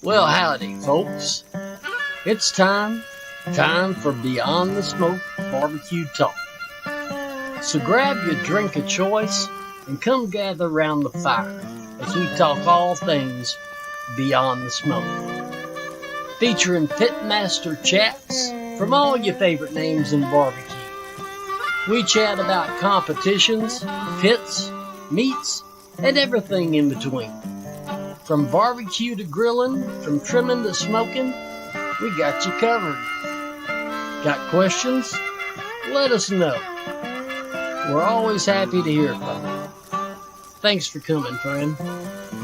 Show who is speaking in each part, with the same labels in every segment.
Speaker 1: Well, howdy, folks. It's time for Beyond the Smoke Barbecue Talk. So grab your drink of choice and come gather around the fire as we talk all things Beyond the Smoke. Featuring pitmaster chats from all your favorite names in barbecue. We chat about competitions, pits, meats, and everything in between. From barbecue to grilling, from trimming to smoking, we got you covered. Got questions? Let us know. We're always happy to hear from you. Thanks for coming, friend.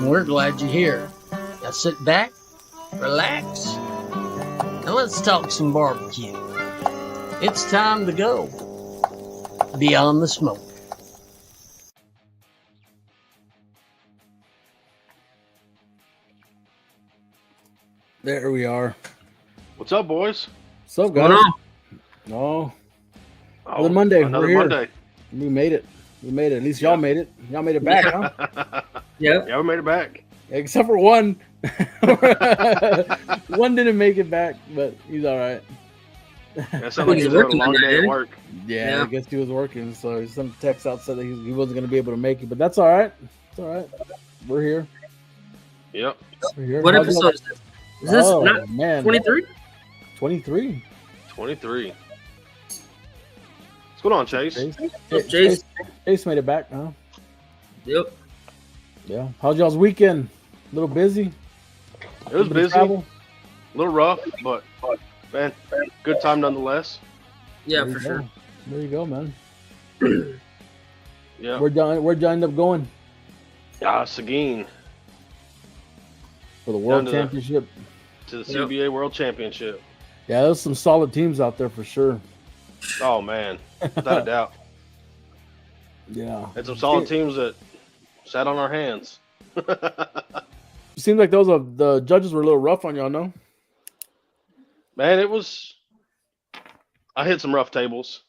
Speaker 1: We're glad you're here. Now sit back, relax, and let's talk some barbecue. It's time to go Beyond the Smoke.
Speaker 2: There we are.
Speaker 3: What's up, boys?
Speaker 2: What's up, guys? No. Another Monday.
Speaker 3: Another
Speaker 2: We're here.
Speaker 3: Monday.
Speaker 2: We made it. We made it. At least y'all made it. Y'all made it back, huh?
Speaker 3: Yeah, we made it back.
Speaker 2: Except for one. One didn't make it back, but he's all right.
Speaker 3: That sounds like he's working a long day at work.
Speaker 2: Yeah, I guess he was working. So some text out said that he wasn't going to be able to make it, but that's all right. It's all right. We're here.
Speaker 3: Yep.
Speaker 2: We're here.
Speaker 4: What episode is this? Is this not 23?
Speaker 2: 23.
Speaker 3: 23. What's going on, Chase?
Speaker 2: Chase made it back, huh?
Speaker 4: Yep.
Speaker 2: Yeah. How's y'all's weekend? A little busy?
Speaker 3: It was busy. A little rough, but man, good time nonetheless.
Speaker 4: Yeah, for sure.
Speaker 2: There you go, man.
Speaker 3: Yeah.
Speaker 2: Where'd y'all end up going?
Speaker 3: Seguin.
Speaker 2: For the World Championship?
Speaker 3: To the CBA World Championship.
Speaker 2: Yeah, there's some solid teams out there for sure.
Speaker 3: Oh, man. Without a doubt.
Speaker 2: Yeah.
Speaker 3: And some solid teams that sat on our hands.
Speaker 2: It seems like the judges were a little rough on y'all, no?
Speaker 3: Man, I hit some rough tables.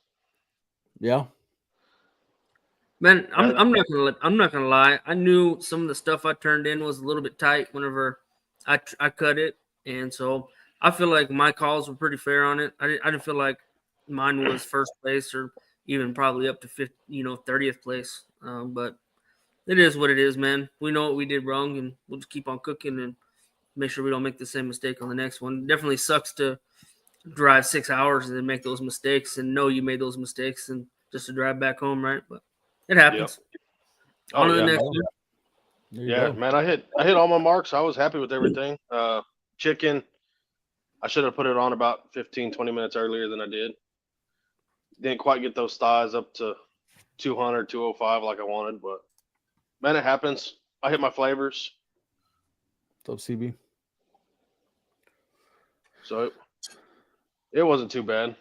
Speaker 2: Yeah.
Speaker 4: Man, I'm not gonna lie. I knew some of the stuff I turned in was a little bit tight whenever I cut it, and so I feel like my calls were pretty fair on it. I didn't feel like mine was first place or even probably up to 30th place. But it is what it is, man. We know what we did wrong, and we'll just keep on cooking and make sure we don't make the same mistake on the next one. It definitely sucks to drive 6 hours and then make those mistakes and know you made those mistakes and just to drive back home, right? But it happens.
Speaker 3: Yep.
Speaker 4: On to the next one.
Speaker 3: Yeah, man, I hit all my marks. I was happy with everything. Chicken, I should have put it on about 15, 20 minutes earlier than I did. Didn't quite get those thighs up to 200, 205 like I wanted, but man, it happens. I hit my flavors.
Speaker 2: What's up, CB?
Speaker 3: So it wasn't too bad.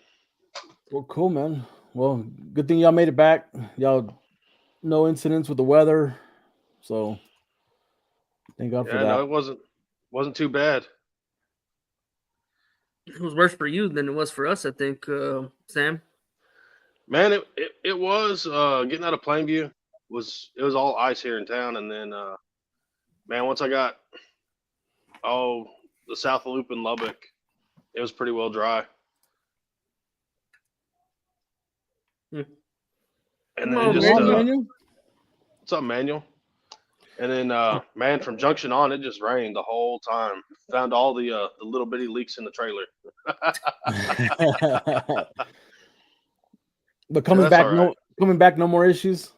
Speaker 2: Well, cool, man. Well, good thing y'all made it back. Y'all, no incidents with the weather. So thank God for that.
Speaker 3: No, it wasn't Wasn't too bad.
Speaker 4: It was worse for you than it was for us, I think, Sam.
Speaker 3: Man, it was getting out of Plainview it was all ice here in town, and then man, once I got the South Loop in Lubbock, it was pretty well dry. And then what's up, Manuel? And then man, from Junction on, it just rained the whole time. Found all the little bitty leaks in the trailer.
Speaker 2: But coming back, no more issues.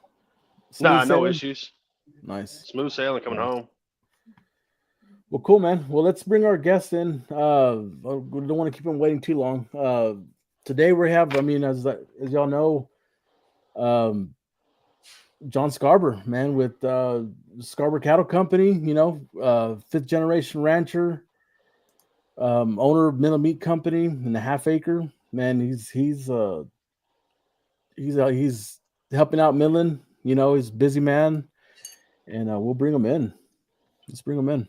Speaker 3: No issues.
Speaker 2: Nice,
Speaker 3: smooth sailing coming home.
Speaker 2: Well, cool, man. Well, let's bring our guest in. We don't want to keep him waiting too long. Today we have, as y'all know, John Scharbauer, man, with Scharbauer Cattle Company. 5th generation rancher, owner of Midland Meat Company and the Half Acre. Man, he's helping out Midland. He's a busy man, and we'll bring him in. Let's bring him in.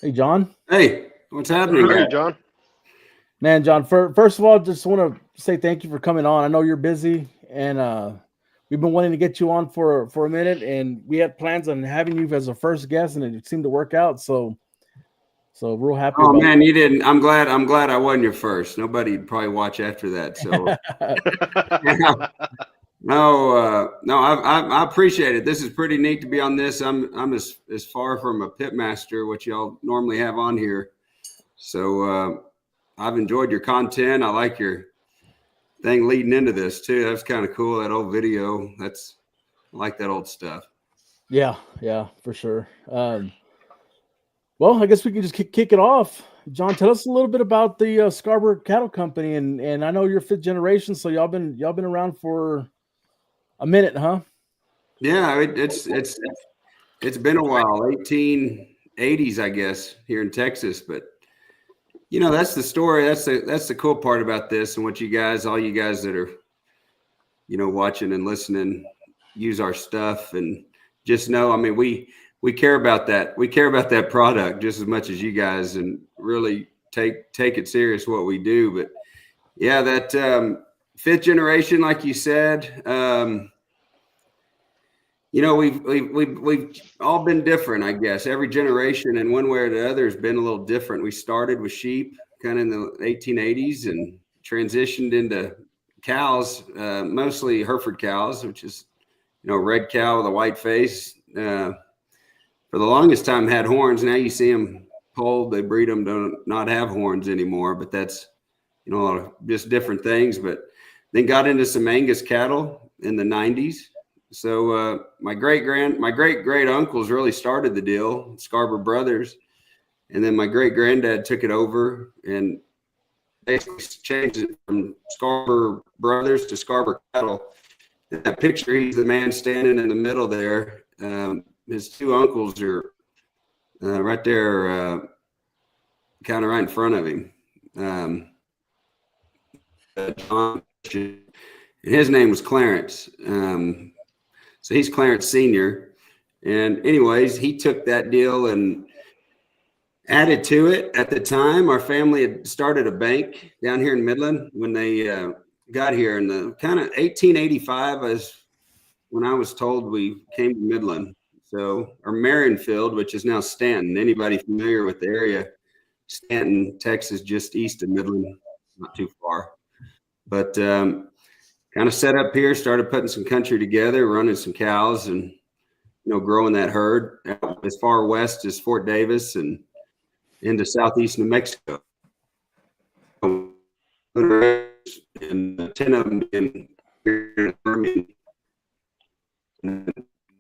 Speaker 2: Hey, John.
Speaker 5: Hey, what's happening?
Speaker 3: Hey, John.
Speaker 2: Man, John, first of all, just want to say thank you for coming on. I know you're busy, and we've been wanting to get you on for a minute, and we had plans on having you as a first guest, and it seemed to work out. So real happy.
Speaker 5: Oh man, you didn't. I'm glad I wasn't your first. Nobody'd probably watch after that. So no, I appreciate it. This is pretty neat to be on this. I'm as far from a pitmaster, which y'all normally have on here. So I've enjoyed your content. I like your thing leading into this too. That's kind of cool. That old video. I like that old stuff.
Speaker 2: Yeah, for sure. Well, I guess we can just kick it off. John, tell us a little bit about the Scharbauer Cattle Company, and I know you're 5th generation, so y'all been around for a minute, huh?
Speaker 5: Yeah, it's been a while. 1880s, I guess, here in Texas. But that's the story. That's the cool part about this, and what all you guys that are watching and listening, use our stuff, and just know, we care about that. We care about that product just as much as you guys, and really take it serious what we do. But yeah, that 5th generation, like you said, we've all been different, I guess. Every generation in one way or the other has been a little different. We started with sheep kind of in the 1880s and transitioned into cows, mostly Hereford cows, which is, red cow with a white face. For the longest time had horns. Now you see them polled. They breed them to not have horns anymore, but that's, a lot of just different things. But then got into some Angus cattle in the 90s. So my great uncles really started the deal, Scharbauer brothers. And then my great granddad took it over and basically changed it from Scharbauer brothers to Scharbauer cattle. In that picture, he's the man standing in the middle there. His two uncles are right there, kind of right in front of him. John, and his name was Clarence. So he's Clarence Sr. And anyways, he took that deal and added to it. At the time, our family had started a bank down here in Midland when they got here. In the kind of 1885 is when I was told we came to Midland. So, or Marionfield, which is now Stanton. Anybody familiar with the area? Stanton, Texas, just east of Midland, not too far. But kind of set up here, started putting some country together, running some cows, and growing that herd as far west as Fort Davis and into southeast New Mexico. And 10 of them in Permian.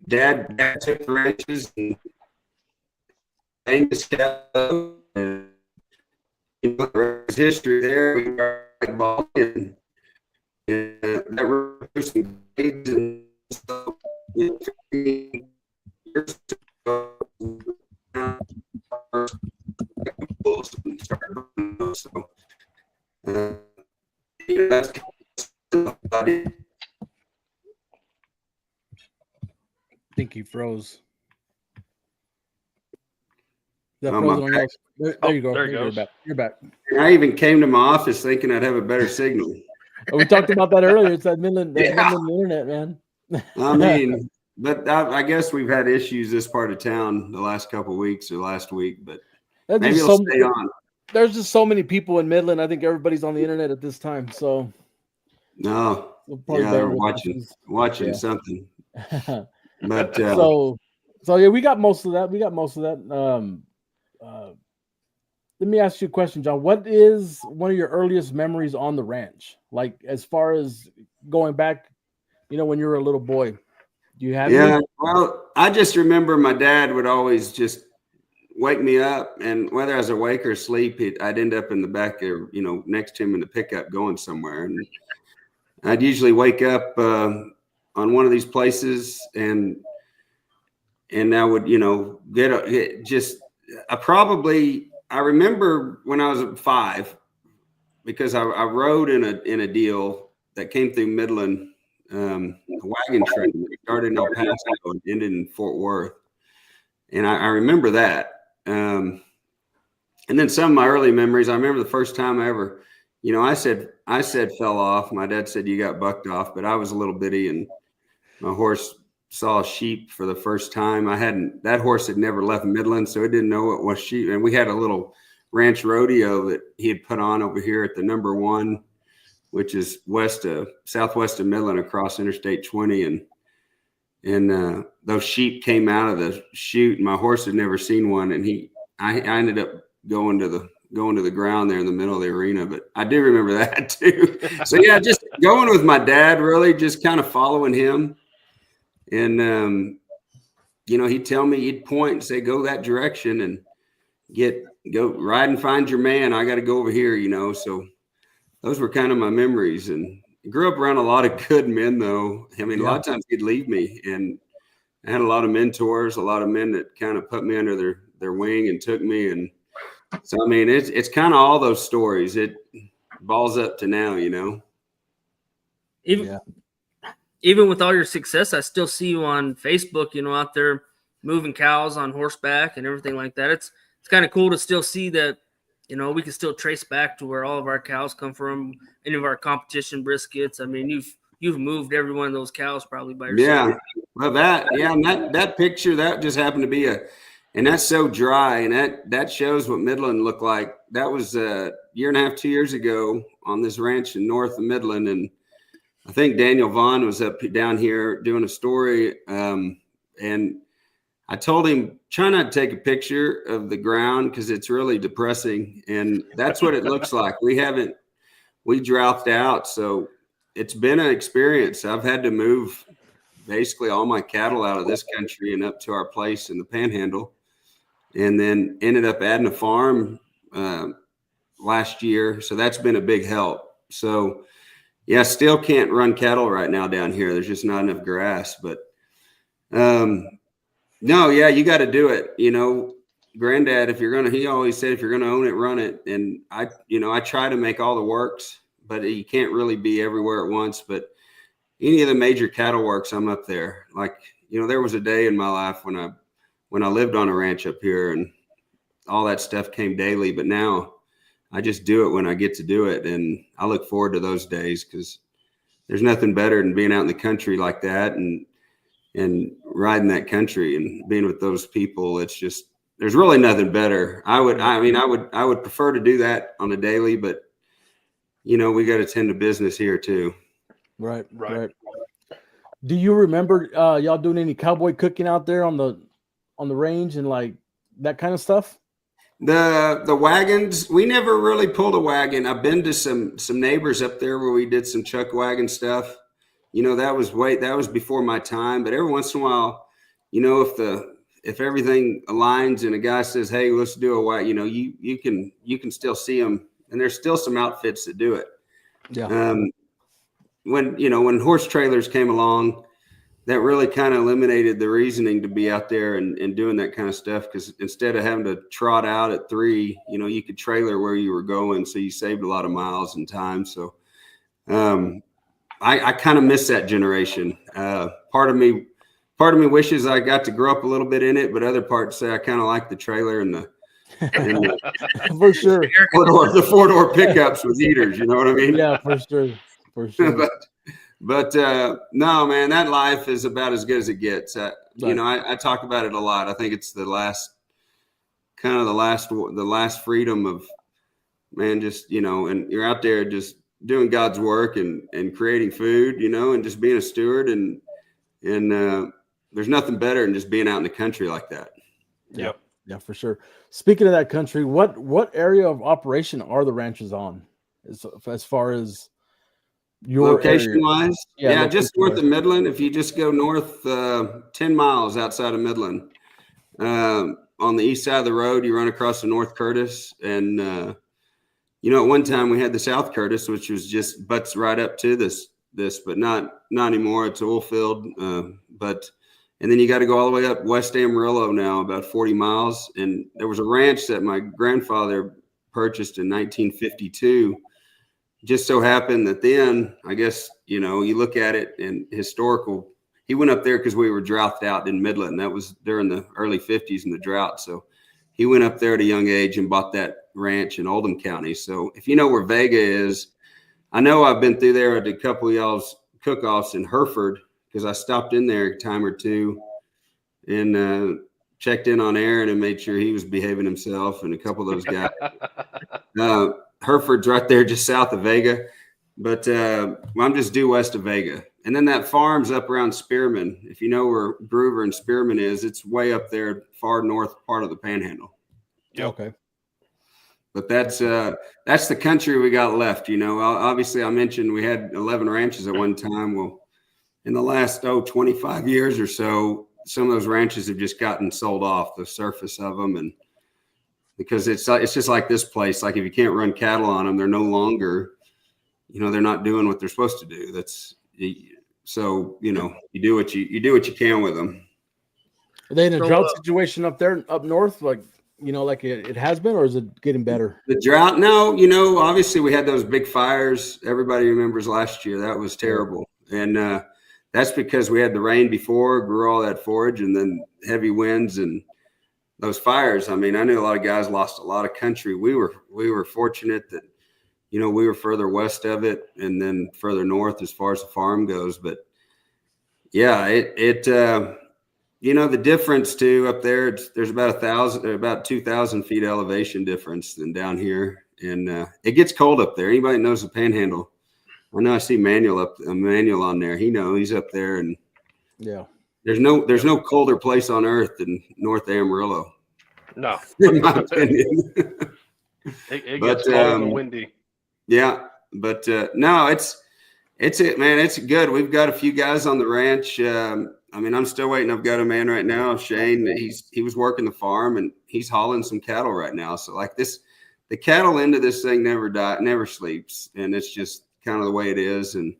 Speaker 5: Dad took the ranches and Angus cattle, and there's history there. We got ball and that was some days and so, 15 years ago, so that's about it.
Speaker 2: I think he froze. That
Speaker 5: Oh,
Speaker 2: frozen
Speaker 5: my
Speaker 2: on
Speaker 5: back.
Speaker 2: yours. There you go.
Speaker 3: There it
Speaker 2: You're
Speaker 3: goes.
Speaker 2: back. You're back.
Speaker 5: And I even came to my office thinking I'd have a better signal.
Speaker 2: We talked about that earlier. It's that Midland,
Speaker 5: Yeah.
Speaker 2: Midland internet, man.
Speaker 5: I mean, but I guess we've had issues this part of town the last couple of weeks or last week, but maybe it'll stay on.
Speaker 2: There's just so many people in Midland. I think everybody's on the internet at this time. So
Speaker 5: no,
Speaker 2: probably
Speaker 5: yeah, they're watching something. But
Speaker 2: so yeah, we got most of that. Let me ask you a question, John. What is one of your earliest memories on the ranch? Like as far as going back, when you were a little boy. Do you have any?
Speaker 5: Well, I just remember my dad would always just wake me up, and whether I was awake or asleep, I'd end up in the back there, next to him in the pickup going somewhere. And I'd usually wake up on one of these places and I would, I remember when I was 5, because I rode in a deal that came through Midland, a wagon train that started in El Paso and ended in Fort Worth. And I remember that. And then some of my early memories, I remember the first time I ever, I said fell off. My dad said you got bucked off, but I was a little bitty and my horse saw a sheep for the first time. That horse had never left Midland, so it didn't know it was sheep. And we had a little ranch rodeo that he had put on over here at the number 1, which is southwest of Midland across Interstate 20. And those sheep came out of the chute, and my horse had never seen one. And I ended up going to the ground there in the middle of the arena. But I do remember that too. So yeah, just going with my dad, really just kind of following him. And, he'd tell me, he'd point and say, go that direction and go ride and find your man. I got to go over here, so those were kind of my memories. And I grew up around a lot of good men though. I mean, a lot of times he'd leave me, and I had a lot of mentors, a lot of men that kind of put me under their wing and took me. And so, I mean, it's kind of all those stories. It balls up to now,
Speaker 4: Even with all your success, I still see you on Facebook, out there moving cows on horseback and everything like that. It's kind of cool to still see that, we can still trace back to where all of our cows come from, any of our competition briskets. I mean, you've moved every one of those cows probably by yourself.
Speaker 5: Yeah. Well, and that picture, that just happened to be and that's so dry. And that shows what Midland looked like. That was a year and a half, 2 years ago on this ranch in north of Midland. And I think Daniel Vaughn was down here doing a story. And I told him, try not to take a picture of the ground because it's really depressing. And that's what it looks like. We droughed out. So it's been an experience. I've had to move basically all my cattle out of this country and up to our place in the Panhandle. And then ended up adding a farm last year. So that's been a big help. So yeah, still can't run cattle right now down here. There's just not enough grass. But no, yeah, you got to do it. Granddad, he always said, if you're gonna own it, run it. And I try to make all the works, but you can't really be everywhere at once. But any of the major cattle works, I'm up there. Like, there was a day in my life when I lived on a ranch up here and all that stuff came daily. But now I just do it when I get to do it. And I look forward to those days because there's nothing better than being out in the country like that and riding that country and being with those people. It's just, there's really nothing better. I would prefer to do that on a daily, but we got to tend to business here too.
Speaker 2: Right. Do you remember y'all doing any cowboy cooking out there on the range and like that kind of stuff?
Speaker 5: The wagons, we never really pulled a wagon. I've been to some neighbors up there where we did some chuck wagon stuff. That was before my time, but every once in a while, if everything aligns and a guy says, hey, let's do a wagon, you can still see them, and there's still some outfits that do it.
Speaker 2: Yeah.
Speaker 5: When horse trailers came along, that really kind of eliminated the reasoning to be out there and doing that kind of stuff. Because instead of having to trot out at 3, you could trailer where you were going. So you saved a lot of miles and time. So I kind of miss that generation. Part of me wishes I got to grow up a little bit in it, but other parts say I kind of like the trailer and And
Speaker 2: For sure.
Speaker 5: the 4-door pickups with heaters. You know what I mean?
Speaker 2: Yeah, for sure. For sure.
Speaker 5: But no, man, that life is about as good as it gets. You know, I talk about it a lot. I think it's the last freedom of, man, just, you know, and you're out there just doing God's work and creating food, you know, and just being a steward. And there's nothing better than just being out in the country like that.
Speaker 2: Yep. Yeah, for sure. Speaking of that country, what area of operation are the ranches on as far as your
Speaker 5: location wise? Yeah, just north of Midland. If you just go north 10 miles outside of Midland, on the east side of the road, you run across the North Curtis. And, you know, at one time we had the South Curtis, which was just butts right up to this, but not anymore. It's oil field. And then you got to go all the way up West Amarillo now, about 40 miles. And there was a ranch that my grandfather purchased in 1952. Just so happened that then, I guess, you know, you look at it in historical, he went up there because we were drought out in Midland. That was during the early 50s in the drought. So he went up there at a young age and bought that ranch in Oldham County. So if you know where Vega is, I know I've been through there at a couple of y'all's cook-offs in Hereford, because I stopped in there a time or two and checked in on Aaron and made sure he was behaving himself, and a couple of those guys. Hereford's right there just south of Vega, but I'm just due west of Vega. And then that farm's up around Spearman. If you know where Groover and Spearman is, it's way up there, far north part of the Panhandle.
Speaker 2: Yep. Okay.
Speaker 5: But that's the country we got left. You know, obviously I mentioned we had 11 ranches at one time. Well, in the last 25 years or so, some of those ranches have just gotten sold off, the surface of them, and because it's just like this place. Like if you can't run cattle on them, they're no longer, you know, they're not doing what they're supposed to do. So you know, you do what you can with them.
Speaker 2: Are they in a drought situation up north, like, you know, like it has been, or is it getting better?
Speaker 5: The drought? No, you know, obviously we had those big fires. Everybody remembers last year. That was terrible. And that's because we had the rain before, grew all that forage, and then heavy winds and those fires. I mean, I knew a lot of guys lost a lot of country. We were fortunate that, you know, we were further west of it and then further north as far as the farm goes. But yeah, you know, the difference too up there, there's about 2,000 feet elevation difference than down here. And it gets cold up there. Anybody knows the Panhandle? I know I see Manuel on there. He's up there, and
Speaker 2: yeah,
Speaker 5: there's no colder place on earth than North Amarillo.
Speaker 3: No,
Speaker 5: in my opinion.
Speaker 3: it gets cold and windy.
Speaker 5: Yeah, but no, it's it, man. It's good. We've got a few guys on the ranch. I mean, I'm still waiting. I've got a man right now, Shane. He was working the farm, and he's hauling some cattle right now. So like this, the cattle end of this thing never sleeps, and it's just kind of the way it is, and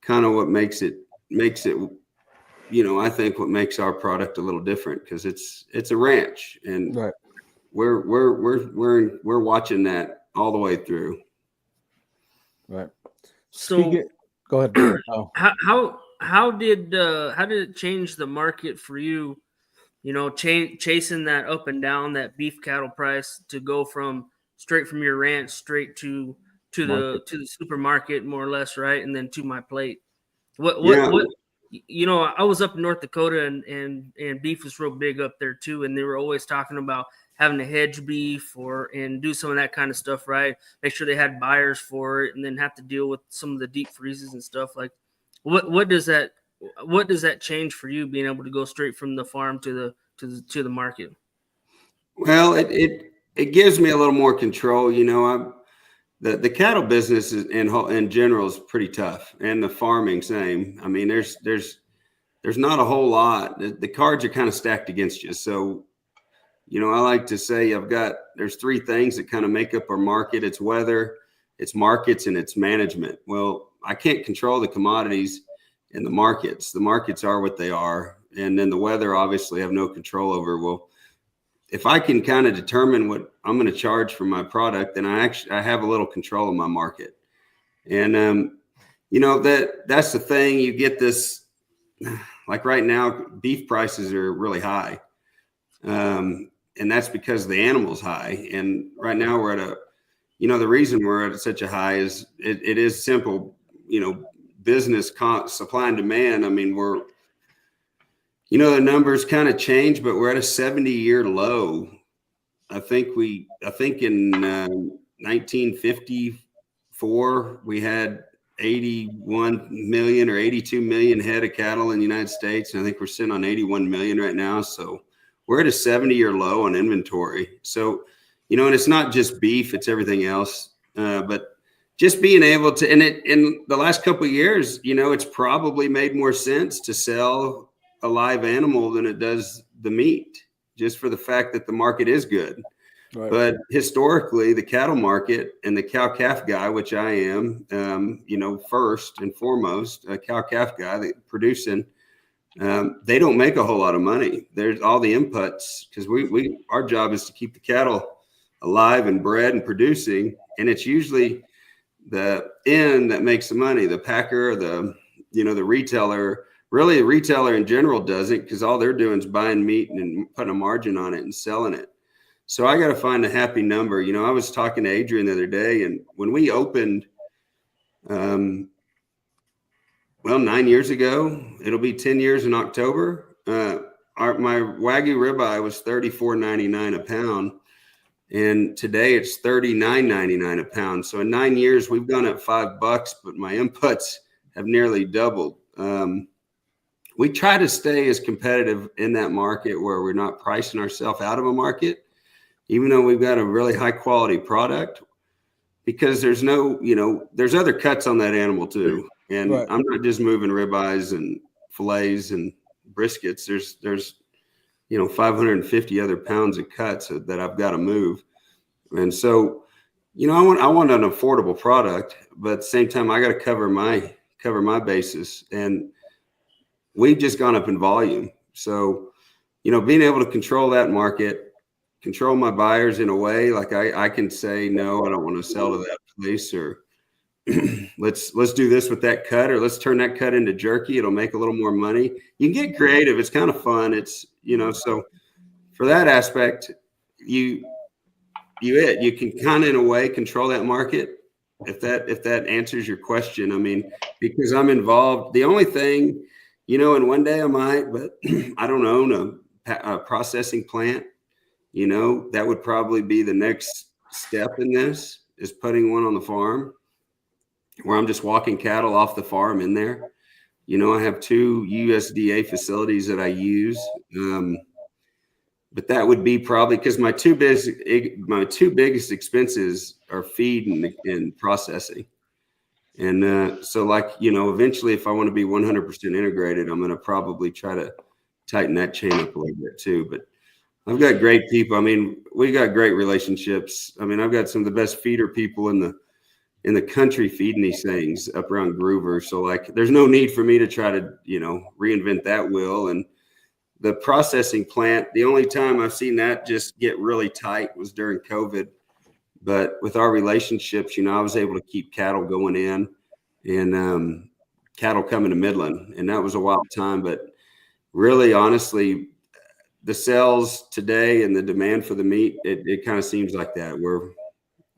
Speaker 5: kind of what makes it, you know, I think what makes our product a little different, because it's a ranch, and
Speaker 2: right.
Speaker 5: we're watching that all the way through.
Speaker 2: Right.
Speaker 4: So
Speaker 2: go ahead. Oh.
Speaker 4: How did it change the market for you? You know, chasing that up and down, that beef cattle price, to go from straight from your ranch straight to the supermarket, more or less, right? And then to my plate. What you know, I was up in North Dakota, and beef was real big up there too, and they were always talking about having to hedge beef and do some of that kind of stuff, right? Make sure they had buyers for it, and then have to deal with some of the deep freezes and stuff. Like, what does that change for you, being able to go straight from the farm to the market?
Speaker 5: Well, it gives me a little more control. You know, the cattle business in general is pretty tough, and the farming same. I mean, there's not a whole lot. The cards are kind of stacked against you. So, you know, I like to say there's three things that kind of make up our market. It's weather, it's markets, and it's management. Well, I can't control the commodities and the markets. The markets are what they are, and then the weather, obviously, I have no control over. Well, if I can kind of determine what I'm going to charge for my product, then I have a little control of my market. And you know, that's the thing. You get this, like right now, beef prices are really high. and that's because the animal's high. And right now we're at a, the reason we're at such a high is it is simple, business supply and demand. I mean, the numbers kind of change, but we're at a 70-year low. I think in 1954 we had 81 million or 82 million head of cattle in the United States, and I think we're sitting on 81 million right now. So we're at a 70-year low on inventory. So, and it's not just beef, it's everything else. But just being able to, and in the last couple of years, it's probably made more sense to sell a live animal than it does the meat, just for the fact that the market is good. Right. But historically, the cattle market and the cow-calf guy, which I am, first and foremost, a cow-calf guy that producing, they don't make a whole lot of money. There's all the inputs, because our job is to keep the cattle alive and bred and producing, and it's usually the end that makes the money. The packer, the retailer. Really, the retailer in general doesn't, because all they're doing is buying meat and putting a margin on it and selling it. So I got to find a happy number. I was talking to Adrian the other day, and when we opened, 9 years ago, it'll be 10 years in October. My Wagyu ribeye was $34.99 a pound, and today it's $39.99 a pound. So in 9 years, we've gone up $5, but my inputs have nearly doubled. We try to stay as competitive in that market where we're not pricing ourselves out of a market, even though we've got a really high quality product, because there's there's other cuts on that animal too. And right. I'm not just moving ribeyes and fillets and briskets. There's 550 other pounds of cuts that I've got to move. And so, I want an affordable product, but at the same time, I got to cover my bases. And we've just gone up in volume. So, being able to control that market, control my buyers in a way, like I can say, no, I don't want to sell to that place, or let's do this with that cut, or let's turn that cut into jerky. It'll make a little more money. You can get creative. It's kind of fun. It's, so for that aspect, you can kind of, in a way, control that market. If that answers your question. I mean, because I'm involved, the only thing, and one day I might, but I don't own a processing plant. That would probably be the next step in this, is putting one on the farm where I'm just walking cattle off the farm in there. I have 2 USDA facilities that I use. But that would be probably, because my two biggest expenses are feed and processing. And so eventually, if I want to be 100% integrated, I'm going to probably try to tighten that chain up a little bit too. But I've got great people. I mean, we got great relationships. I mean, I've got some of the best feeder people in the country feeding these things up around Groover. So there's no need for me to try to, reinvent that wheel. And the processing plant, the only time I've seen that just get really tight was during COVID. But with our relationships, I was able to keep cattle going in and cattle coming to Midland. And that was a wild time. But really, honestly, the sales today and the demand for the meat, it kind of seems like that, where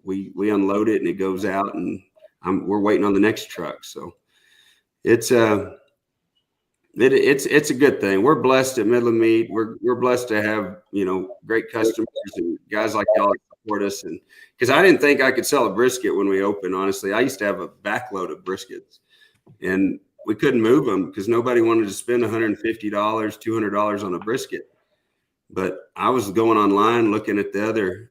Speaker 5: we unload it and it goes out, and we're waiting on the next truck. So it's a good thing. We're blessed at Midland Meat. We're blessed to have, great customers and guys like y'all that support us. And because I didn't think I could sell a brisket when we opened, honestly. I used to have a backload of briskets, and we couldn't move them because nobody wanted to spend $150, $200 on a brisket. But I was going online looking at the other,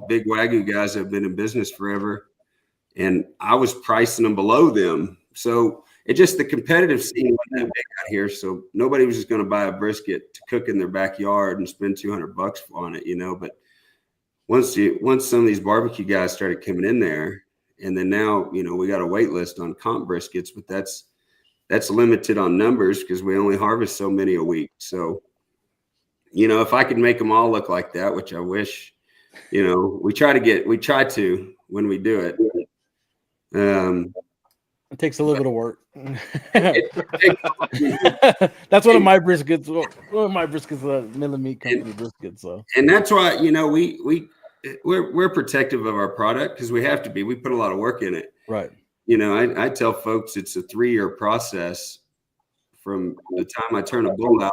Speaker 5: big Wagyu guys that have been in business forever, and I was pricing them below them. So it just, the competitive scene wasn't that big out here. So nobody was just going to buy a brisket to cook in their backyard and spend $200 on it, But once some of these barbecue guys started coming in there, and then now, we got a wait list on comp briskets, but that's limited on numbers because we only harvest so many a week. So, if I could make them all look like that, which I wish, we try to when we do it.
Speaker 2: It takes a little bit of work. That's one of my briskets. One of my briskets, Midland Meat Company brisket. So,
Speaker 5: and that's why we're protective of our product because we have to be. We put a lot of work in it.
Speaker 2: Right.
Speaker 5: I tell folks it's a 3-year process from the time I turn a bull out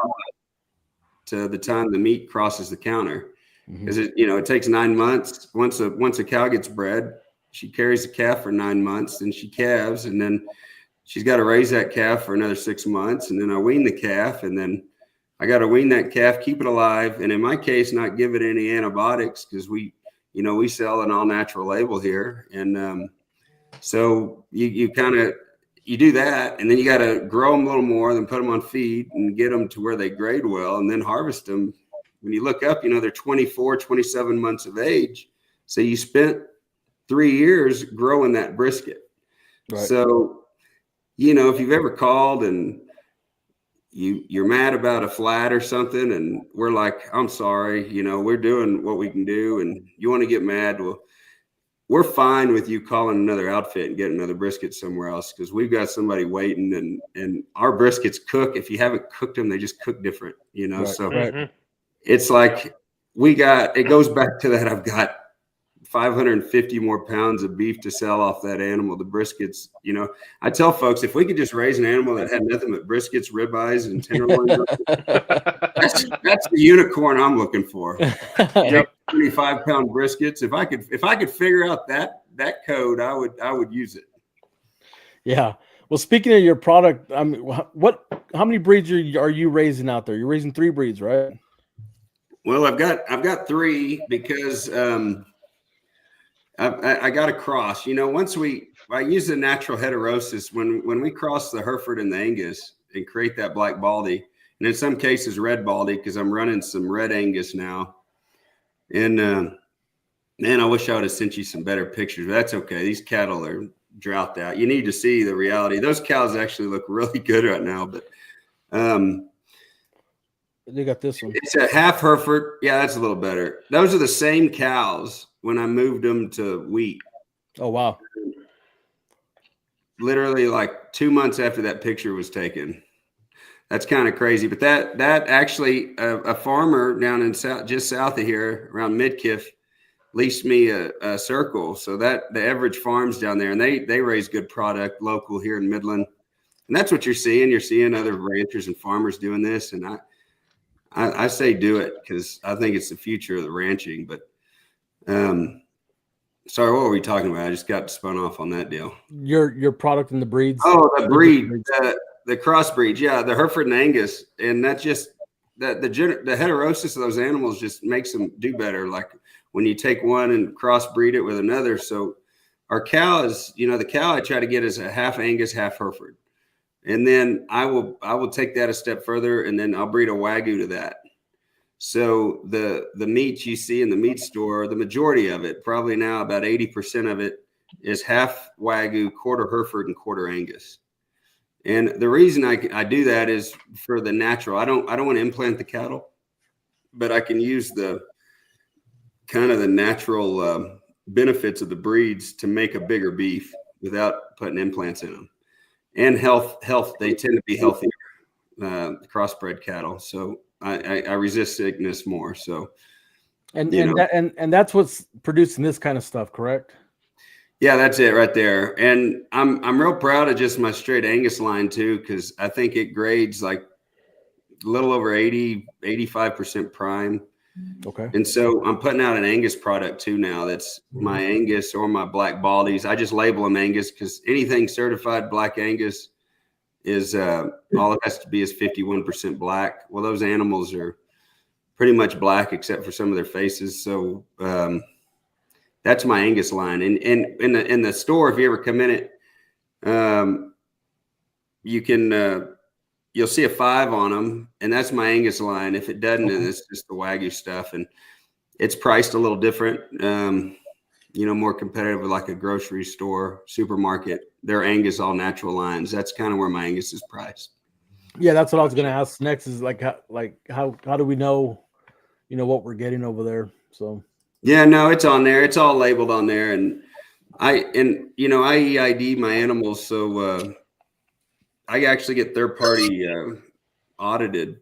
Speaker 5: to the time the meat crosses the counter, because it takes 9 months. Once a cow gets bred, she carries the calf for 9 months, then she calves, and then she's got to raise that calf for another 6 months, and then I wean the calf, and then I got to wean that calf, keep it alive, and in my case, not give it any antibiotics because we sell an all natural label here, and so you do that, and then you got to grow them a little more, then put them on feed and get them to where they grade well, and then harvest them. When you look up, they're 24, 27 months of age, so you spent 3 years growing that brisket. Right. So, if you've ever called and you're mad about a flat or something, and we're like, I'm sorry, we're doing what we can do, and you want to get mad, well, we're fine with you calling another outfit and getting another brisket somewhere else because we've got somebody waiting, and our briskets cook. If you haven't cooked them, they just cook different, Right. So it's like it goes back to that. I've got 550 more pounds of beef to sell off that animal. The briskets, I tell folks, if we could just raise an animal that had nothing but briskets, ribeyes, and tenderloins, that's the unicorn I'm looking for. 25-pound briskets. If I could figure out that code, I would use it. Yeah.
Speaker 2: Well, speaking of your product, how many breeds are you raising out there? You're raising 3 breeds, right?
Speaker 5: Well, I've got 3 because I got a cross. I use the natural heterosis when we cross the Hereford and the Angus and create that black baldy, and in some cases red baldy because I'm running some red Angus now. And man, I wish I would have sent you some better pictures, but that's okay. These cattle are drought out. You need to see the reality. Those cows actually look really good right now, but
Speaker 2: they got this one.
Speaker 5: It's a half Hereford. Yeah, that's a little better. Those are the same cows when I moved them to wheat.
Speaker 2: Oh, wow.
Speaker 5: Literally like 2 months after that picture was taken. That's kind of crazy. But that actually, a farmer down in just south of here around Midkiff leased me a circle. So that the Average Farms down there, and they raise good product local here in Midland. And that's what you're seeing. You're seeing other ranchers and farmers doing this. And I say do it because I think it's the future of the ranching. But sorry, what were we talking about? I just got spun off on that deal.
Speaker 2: Your product and the breeds.
Speaker 5: Oh, the breed, the crossbreeds. Yeah, the Hereford and Angus, and that's just the heterosis of those animals just makes them do better. Like when you take one and crossbreed it with another. So our cow is, the cow I try to get is a half Angus, half Hereford. And then I will take that a step further, and then I'll breed a Wagyu to that. So the meat you see in the meat store, the majority of it, probably now about 80% of it, is half Wagyu, quarter Hereford, and quarter Angus. And the reason I do that is for the natural. I don't want to implant the cattle, but I can use the kind of the natural benefits of the breeds to make a bigger beef without putting implants in them. And health, they tend to be healthier, crossbred cattle. So I resist sickness more. So,
Speaker 2: and that's what's producing this kind of stuff, correct?
Speaker 5: Yeah, that's it right there. And I'm real proud of just my straight Angus line too, because I think it grades like a little over 85% prime.
Speaker 2: Okay.
Speaker 5: And so I'm putting out an Angus product too now. That's my Angus or my black baldies. I just label them Angus because anything certified black Angus is all it has to be is 51% black. Well, those animals are pretty much black except for some of their faces. So that's my Angus line. And in the store, if you ever come in it, you can you'll see a 5 on them, and that's my Angus line. If it doesn't, then it's just the Wagyu stuff, and it's priced a little different. More competitive with like a grocery store, supermarket. They're Angus all natural lines. That's kind of where my Angus is priced.
Speaker 2: Yeah, that's what I was going to ask next. Is how do we know, what we're getting over there? So
Speaker 5: yeah, no, it's on there. It's all labeled on there, and I EID my animals, so I actually get third party audited,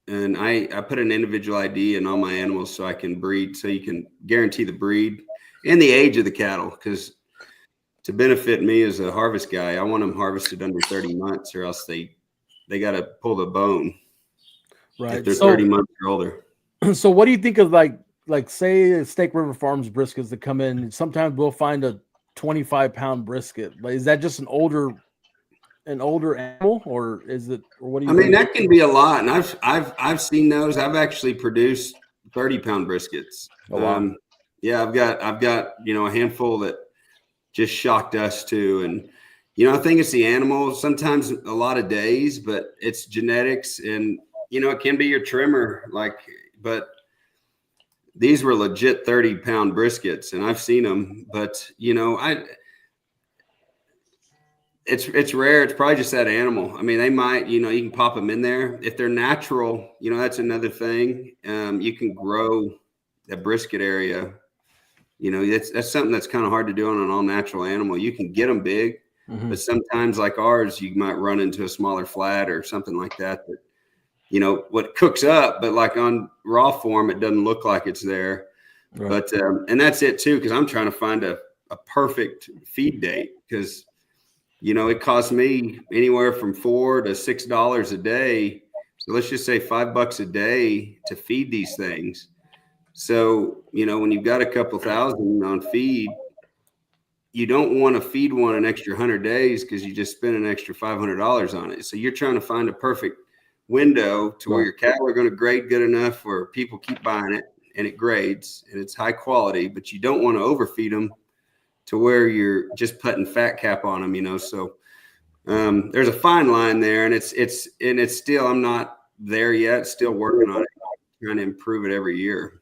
Speaker 5: and I put an individual ID in all my animals so I can breed, so you can guarantee the breed and the age of the cattle, because to benefit me as a harvest guy, I want them harvested under 30 months, or else they got to pull the bone.
Speaker 2: Right.
Speaker 5: If they're 30 months or older.
Speaker 2: So what do you think of like say Snake River Farms briskets that come in? Sometimes we'll find a 25-pound brisket. Like, is that just an older animal, or is it, or what do you think?
Speaker 5: That can be a lot, and I've seen those. I've actually produced 30-pound briskets.
Speaker 2: Oh, wow.
Speaker 5: Yeah, I've got a handful that just shocked us too. And I think it's the animal, sometimes a lot of days, but it's genetics, and it can be your trimmer, but these were legit 30-pound briskets, and I've seen them, but it's rare. It's probably just that animal. They might, you can pop them in there if they're natural. That's another thing. You can grow the brisket area. That's something that's kind of hard to do on an all natural animal. You can get them big, but sometimes, like ours, you might run into a smaller flat or something like that. What cooks up, but like on raw form, it doesn't look like it's there. Right. But and that's it too, because I'm trying to find a perfect feed date, because it costs me anywhere from $4 to $6 a day. So let's just say $5 a day to feed these things. So, when you've got a couple thousand on feed, you don't want to feed one an extra 100 days because you just spend an extra $500 on it. So you're trying to find a perfect window to where your cattle are going to grade good enough where people keep buying it, and it grades and it's high quality, but you don't want to overfeed them to where you're just putting fat cap on them, So there's a fine line there, and it's still, I'm not there yet, still working on it, trying to improve it every year.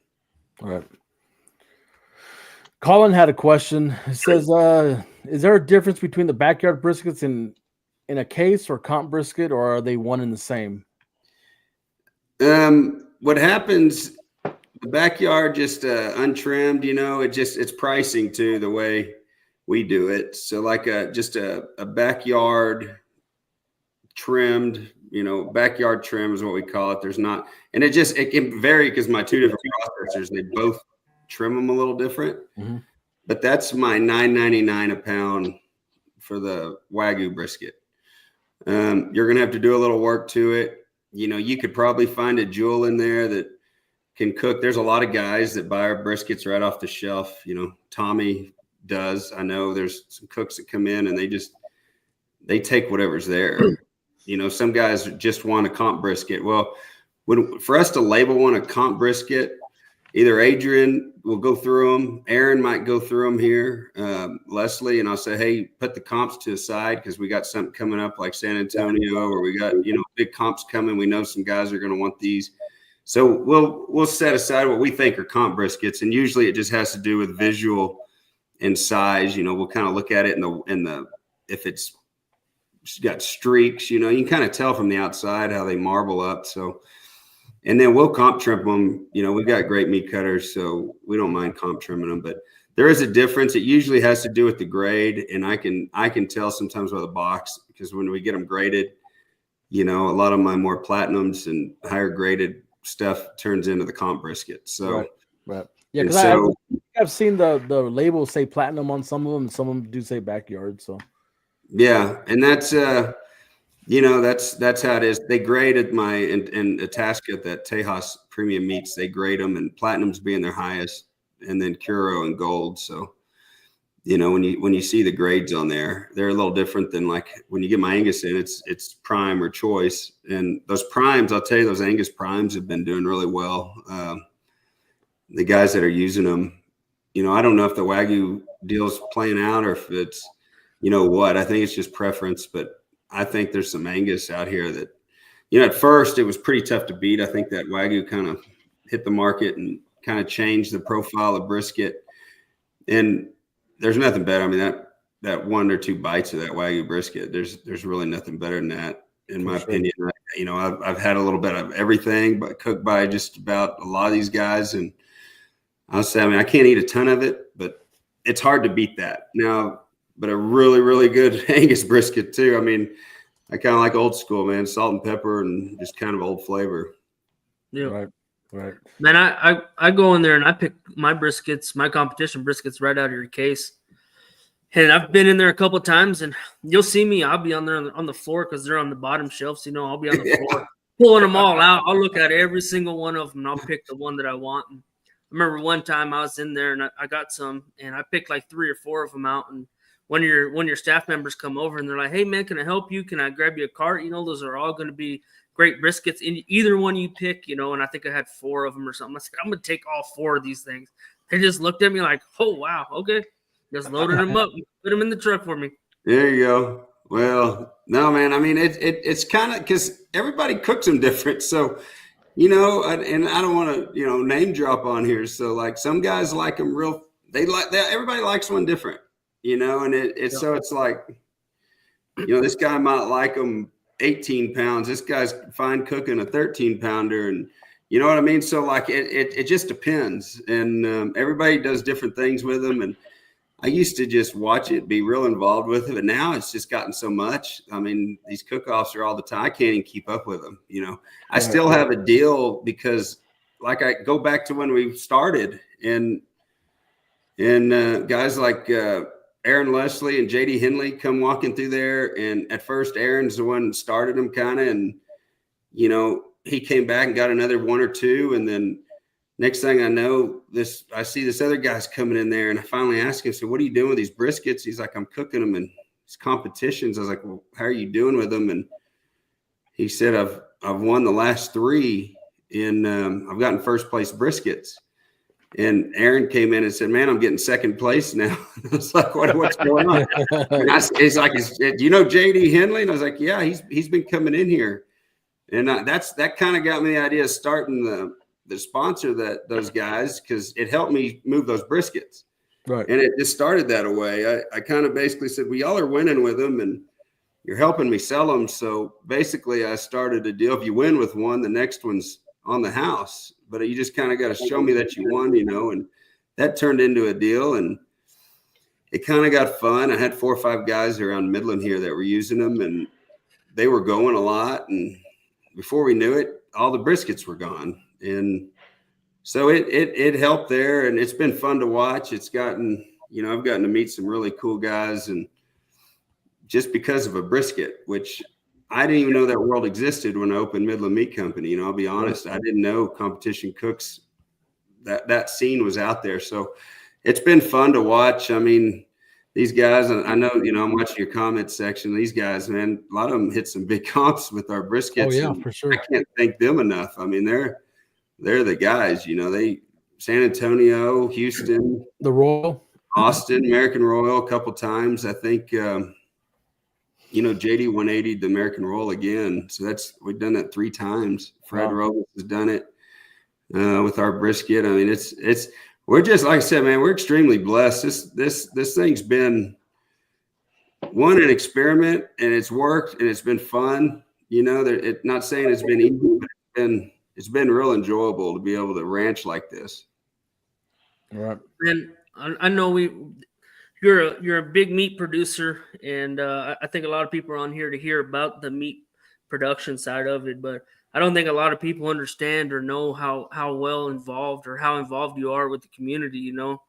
Speaker 2: All right. Colin had a question. It says, is there a difference between the backyard briskets in a case or comp brisket, or are they one and the same?
Speaker 5: What happens, the backyard just untrimmed, it's pricing too, the way we do it. So like just a backyard trimmed, backyard trim is what we call it. There's not, and it can vary because my two different processors, they both trim them a little different. But that's my $9.99 a pound for the Wagyu brisket. You're going to have to do a little work to it. You could probably find a jewel in there that can cook. There's a lot of guys that buy our briskets right off the shelf. Tommy does. I know there's some cooks that come in and they take whatever's there. Some guys just want a comp brisket. Well, for us to label one a comp brisket, either Adrian will go through them, Aaron might go through them here, Leslie, and I'll say, hey, put the comps to the side because we got something coming up like San Antonio, or we got big comps coming. We know some guys are going to want these, so we'll set aside what we think are comp briskets, and usually it just has to do with visual and size. We'll kind of look at it in the if it's got streaks, you can kind of tell from the outside how they marble up. So. And then we'll comp trim them. We've got great meat cutters, so we don't mind comp trimming them. But there is a difference. It usually has to do with the grade, and I can tell sometimes by the box, because when we get them graded, a lot of my more platinums and higher graded stuff turns into the comp brisket. So,
Speaker 2: right. Yeah, because I've seen the label say platinum on some of them, and some of them do say backyard. So,
Speaker 5: yeah, and that's that's how it is. They graded my in Itasca, that Tejas premium meats, they grade them, and platinums being their highest, and then Curo and gold. So, when you see the grades on there, they're a little different than like when you get my Angus in, it's prime or choice. And those primes, I'll tell you, those Angus primes have been doing really well. The guys that are using them, I don't know if the Wagyu deal's playing out or if it's, I think it's just preference, but I think there's some Angus out here that, at first it was pretty tough to beat. I think that Wagyu kind of hit the market and kind of changed the profile of brisket. And there's nothing better. That 1 or 2 bites of that Wagyu brisket, there's really nothing better than that, in my opinion. I've had a little bit of everything, but cooked by just about a lot of these guys. And I'll say, I can't eat a ton of it, but it's hard to beat that now. But a really, really good Angus brisket too. I mean, I kind of like old school, man, salt and pepper and just kind of old flavor.
Speaker 4: Yeah.
Speaker 2: Right.
Speaker 4: Man, I go in there and I pick my briskets, my competition briskets right out of your case. And I've been in there a couple of times, and you'll see me. I'll be on there on the floor because they're on the bottom shelves. You know, I'll be on the floor pulling them all out. I'll look at every single one of them, and I'll pick the one that I want. And I remember one time I was in there, and I got some, and I picked like 3 or 4 of them out. And when your staff members come over, and they're like, "Hey, man, can I help you? Can I grab you a cart?" You know, those are all going to be great briskets in either one you pick, you know, and I think I had 4 of them or something. I said, I'm going to take all 4 of these things. They just looked at me like, oh, wow, okay. Just loaded them up, put them in the truck for me.
Speaker 5: There you go. Well, no, man, I mean, it's kind of because everybody cooks them different. So, you know, and I don't want to, you know, name drop on here. So like some guys like them real, everybody likes one different, you know, and so it's like, you know, this guy might like them 18 pounds. This guy's fine cooking a 13 pounder, and you know what I mean? So like it just depends. And everybody does different things with them. And I used to just watch it, be real involved with it. But now it's just gotten so much. I mean, these cook-offs are all the time. I can't even keep up with them. You know, I still have a deal because like I go back to when we started and guys like, Aaron Leslie and JD Henley come walking through there. And at first Aaron's the one that started them kind of, and, you know, he came back and got another 1 or 2. And then next thing I know, I see this other guy's coming in there, and I finally asked him, so what are you doing with these briskets? He's like, I'm cooking them in these competitions. I was like, well, how are you doing with them? And he said, I've won the last 3 in, I've gotten first place briskets. And Aaron came in and said, man, I'm getting second place now. I was like, what's going on? And he's like, do you know JD Henley? And I was like, yeah, he's been coming in here. And that kind of got me the idea of starting the sponsor those guys, because it helped me move those briskets.
Speaker 2: Right.
Speaker 5: And it just started that way. I kind of basically said, well, y'all are winning with them and you're helping me sell them. So basically I started a deal. If you win with one, the next one's on the house. But you just kind of got to show me that you won, you know, and that turned into a deal. And it kind of got fun. I had 4 or 5 guys around Midland here that were using them, and they were going a lot. And before we knew it, all the briskets were gone. And so it helped there, and it's been fun to watch. It's gotten, you know, I've gotten to meet some really cool guys, and just because of a brisket, which I didn't even know that world existed when I opened Midland Meat Company. You know, I'll be honest, I didn't know competition cooks, that scene was out there. So it's been fun to watch. I mean, these guys, I know, you know, I'm watching your comments section. These guys, man, a lot of them hit some big comps with our briskets.
Speaker 2: Oh yeah, for sure.
Speaker 5: I can't thank them enough. I mean, they're the guys, you know, San Antonio, Houston,
Speaker 2: the Royal,
Speaker 5: Austin, American Royal a couple times. I think, you know, JD 180'd the American Royal again. So we've done that 3 times. Fred Robles has done it with our brisket. I mean, we're just, like I said, man, we're extremely blessed. This thing's been an experiment, and it's worked, and it's been fun. You know, not saying it's been easy, but it's been real enjoyable to be able to ranch like this.
Speaker 2: Right.
Speaker 4: And I know you're a big meat producer, and I think a lot of people are on here to hear about the meat production side of it, but I don't think a lot of people understand or know how well involved or how involved you are with the community, you know.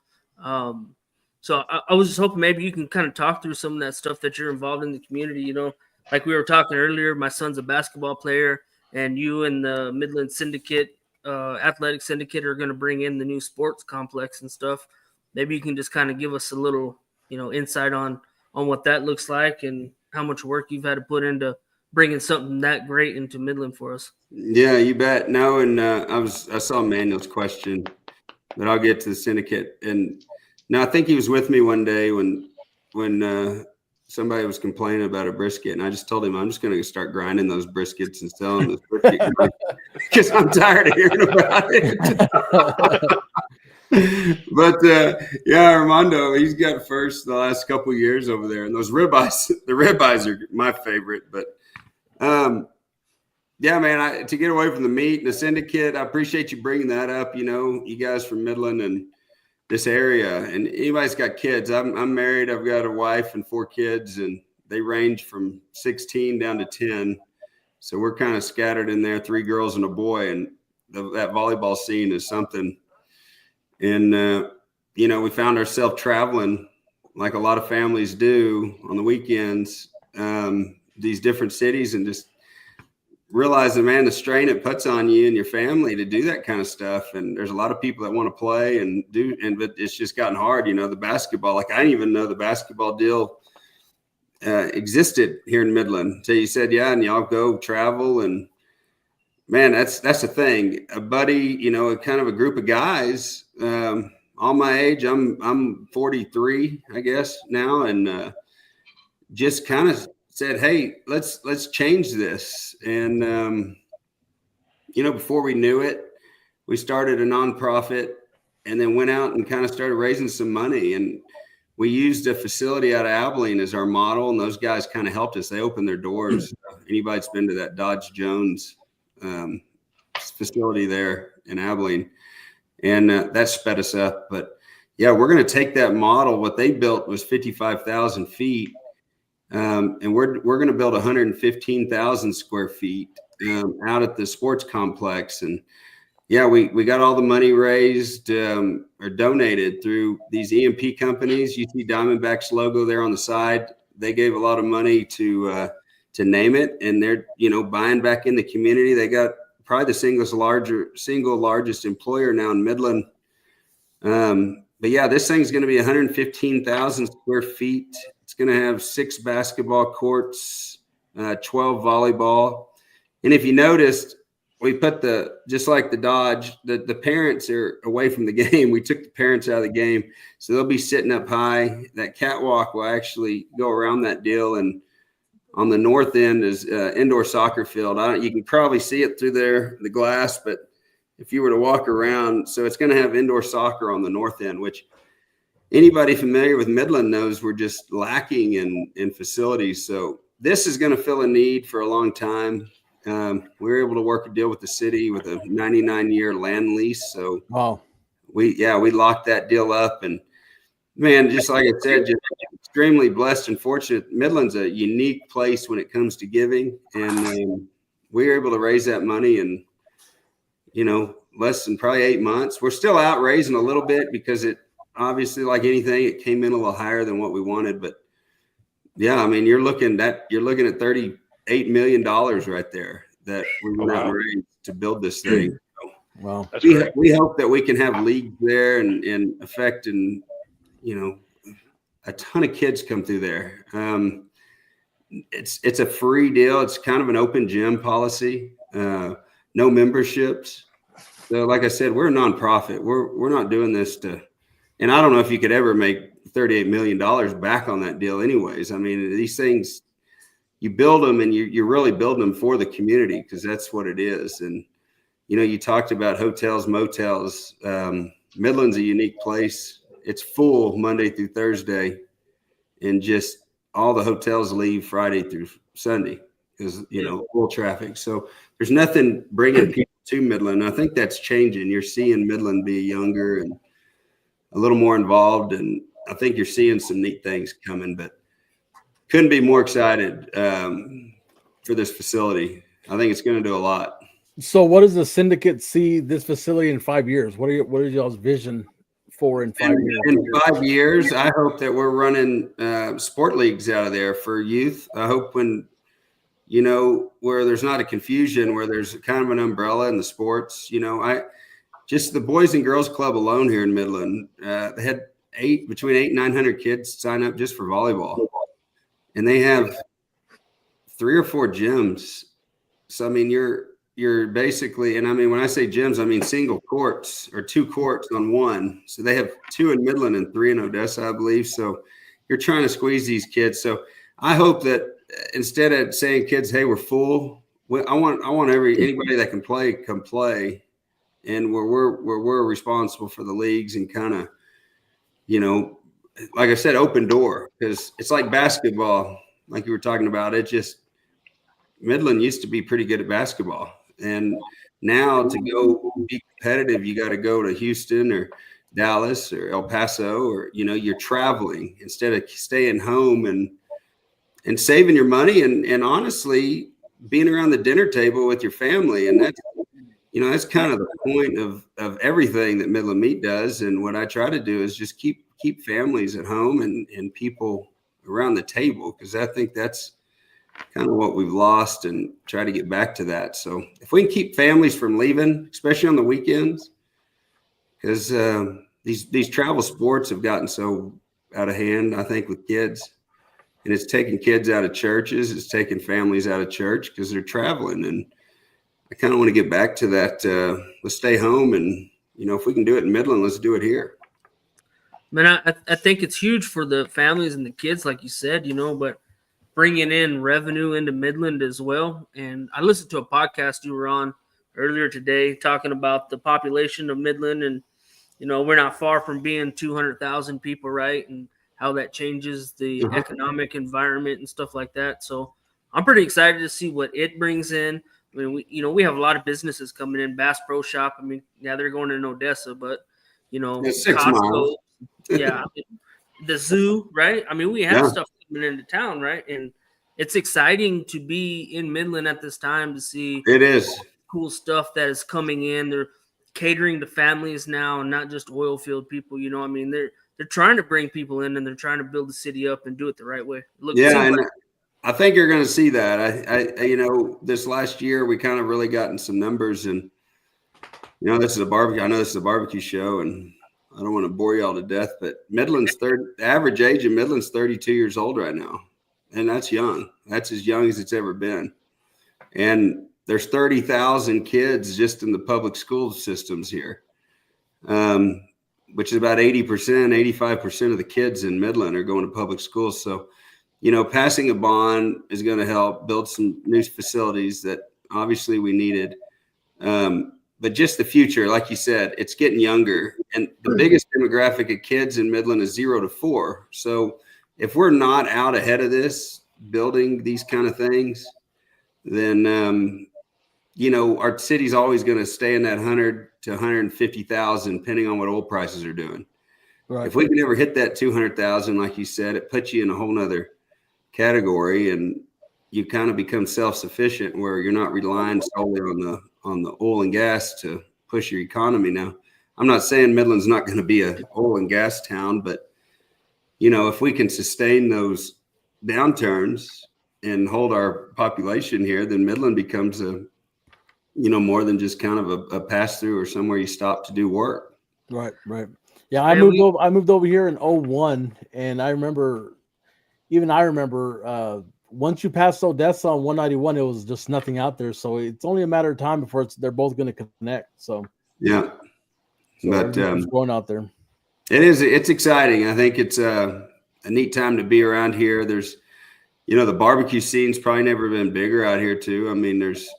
Speaker 4: So I was just hoping maybe you can kind of talk through some of that stuff that you're involved in the community, you know. Like we were talking earlier, my son's a basketball player, and you and the Midland Syndicate, Athletic Syndicate, are going to bring in the new sports complex and stuff. Maybe you can just kind of give us a little, you know, insight on what that looks like and how much work you've had to put into bringing something that great into Midland for us.
Speaker 5: Yeah, you bet. No, and I saw Manuel's question, but I'll get to the syndicate. And now I think he was with me one day when somebody was complaining about a brisket, and I just told him I'm just going to start grinding those briskets and selling those brisket because I'm tired of hearing about it. But yeah, Armando, he's got first the last couple of years over there, and those ribeyes, the ribeyes are my favorite. But yeah, man, to get away from the meat and the syndicate, I appreciate you bringing that up. You know, you guys from Midland, and this area. And anybody's got kids. I'm married. I've got a wife and 4 kids, and they range from 16 down to 10. So we're kind of scattered in there, 3 girls and a boy. And that volleyball scene is something. And, we found ourselves traveling like a lot of families do on the weekends, these different cities, and just realizing, man, the strain it puts on you and your family to do that kind of stuff. And there's a lot of people that want to play but it's just gotten hard. The basketball, like I didn't even know the basketball deal existed here in Midland. So you said, yeah, and y'all go travel, and man, that's the thing. A buddy, kind of a group of guys, all my age. I'm 43, I guess now, and just kind of said, hey, let's change this. And before we knew it, we started a nonprofit, and then went out and kind of started raising some money. And we used a facility out of Abilene as our model, and those guys kind of helped us. They opened their doors. Anybody that's been to that Dodge Jones facility there in Abilene, and that sped us up. But yeah, we're going to take that model. What they built was 55,000 feet. And we're going to build 115,000 square feet out at the sports complex. And yeah, we got all the money raised or donated through these EMP companies. You see Diamondback's logo there on the side. They gave a lot of money to name it, and they're buying back in the community. They got probably the single largest employer now in Midland. But yeah, this thing's going to be 115,000 square feet. It's going to have 6 basketball courts, 12 volleyball. And if you noticed, we put just like the Dodge, the parents are away from the game. We took the parents out of the game. So they'll be sitting up high. That catwalk will actually go around that deal. And on the north end is indoor soccer field. You can probably see it through the glass, but if you were to walk around, so it's going to have indoor soccer on the north end, which anybody familiar with Midland knows we're just lacking in facilities. So this is going to fill a need for a long time. We were able to work a deal with the city with a 99-year land lease. So
Speaker 2: wow.
Speaker 5: We locked that deal up, and man, just like I said, just extremely blessed and fortunate. Midland's a unique place when it comes to giving, and we were able to raise that money in less than probably 8 months. We're still out raising a little bit because it obviously, like anything, it came in a little higher than what we wanted. But yeah, I mean, you're looking at $38 million right there that we went out and raised to build this thing. So
Speaker 2: wow.
Speaker 5: We hope that we can have leagues there and affect, and a ton of kids come through there. It's a free deal. It's kind of an open gym policy. No memberships. So like I said, we're a nonprofit. We're not doing this and I don't know if you could ever make $38 million back on that deal anyways. I mean, these things, you build them, and you're really building them for the community, because that's what it is. And, you talked about hotels, motels. Midland's a unique place. It's full Monday through Thursday, and just all the hotels leave Friday through Sunday because, full traffic. So there's nothing bringing people to Midland. I think that's changing. You're seeing Midland be younger and a little more involved, and I think you're seeing some neat things coming, but couldn't be more excited for this facility. I think it's going to do a lot.
Speaker 2: So what does the syndicate see this facility in 5 years? What is y'all's vision for in 5 years?
Speaker 5: In 5 years, I hope that we're running sport leagues out of there for youth. I hope when, where there's not a confusion, where there's kind of an umbrella in the sports, just the Boys and Girls Club alone here in Midland, they had between 800 and 900 kids sign up just for volleyball. And they have 3 or 4 gyms. So, I mean, you're basically, and I mean, when I say gyms, I mean single courts or 2 courts on one. So they have 2 in Midland and 3 in Odessa, I believe. So you're trying to squeeze these kids. So I hope that instead of saying kids, hey, we're full, I want anybody that can play, come play. And where we're responsible for the leagues and kind of, like I said, open door, because it's like basketball, like you were talking about. It just, Midland used to be pretty good at basketball. And now to go be competitive, you got to go to Houston or Dallas or El Paso, or, you're traveling instead of staying home and saving your money and honestly being around the dinner table with your family. And that's kind of the point of everything that Midland Meat does. And what I try to do is just keep families at home and people around the table, because I think that's kind of what we've lost, and try to get back to that. So if we can keep families from leaving, especially on the weekends, because these travel sports have gotten so out of hand, I think, with kids, and it's taking kids out of churches, it's taking families out of church because they're traveling. And I kind of want to get back to that. Let's stay home, and if we can do it in Midland, let's do it here.
Speaker 4: Man, I think it's huge for the families and the kids, like you said, but bringing in revenue into Midland as well. And I listened to a podcast you were on earlier today talking about the population of Midland, and we're not far from being 200,000 people, right? And how that changes the economic environment and stuff like that. So I'm pretty excited to see what it brings in. I mean, we have a lot of businesses coming in. Bass Pro Shop. I mean, yeah, they're going in Odessa, but
Speaker 5: It's 6
Speaker 4: Costco,
Speaker 5: miles.
Speaker 4: yeah, the zoo, right? I mean, we have stuff coming into town, right? And it's exciting to be in Midland at this time to see
Speaker 5: It is
Speaker 4: cool stuff that is coming in. They're catering to families now, and not just oil field people. I mean, they're trying to bring people in, and they're trying to build the city up and do it the right way.
Speaker 5: I think you're going to see that. I this last year we kind of really gotten some numbers, and this is a barbecue. I know this is a barbecue show, and I don't want to bore y'all to death, but the average age in Midland's 32 years old right now, and that's young. That's as young as it's ever been. And there's 30,000 kids just in the public school systems here, which is about 80%, 85% of the kids in Midland are going to public schools. So, passing a bond is going to help build some new facilities that obviously we needed. But just the future, like you said, it's getting younger. And the biggest demographic of kids in Midland is 0 to 4. So if we're not out ahead of this, building these kind of things, then, our city's always going to stay in that 100 to 150,000, depending on what oil prices are doing. Right. If we can ever hit that 200,000, like you said, it puts you in a whole nother category, and you kind of become self-sufficient where you're not relying solely on the oil and gas to push your economy. Now, I'm not saying Midland's not going to be an oil and gas town, but if we can sustain those downturns and hold our population here, then Midland becomes more than just kind of a pass through or somewhere you stop to do work.
Speaker 2: Right. Yeah, I moved over here in 2001, and I remember once you pass Odessa on 191, it was just nothing out there. So it's only a matter of time before they're both going to connect. So
Speaker 5: yeah, but
Speaker 2: it's going out there.
Speaker 5: It's exciting. I think it's a neat time to be around here. There's, the barbecue scene's probably never been bigger out here too. I mean, there's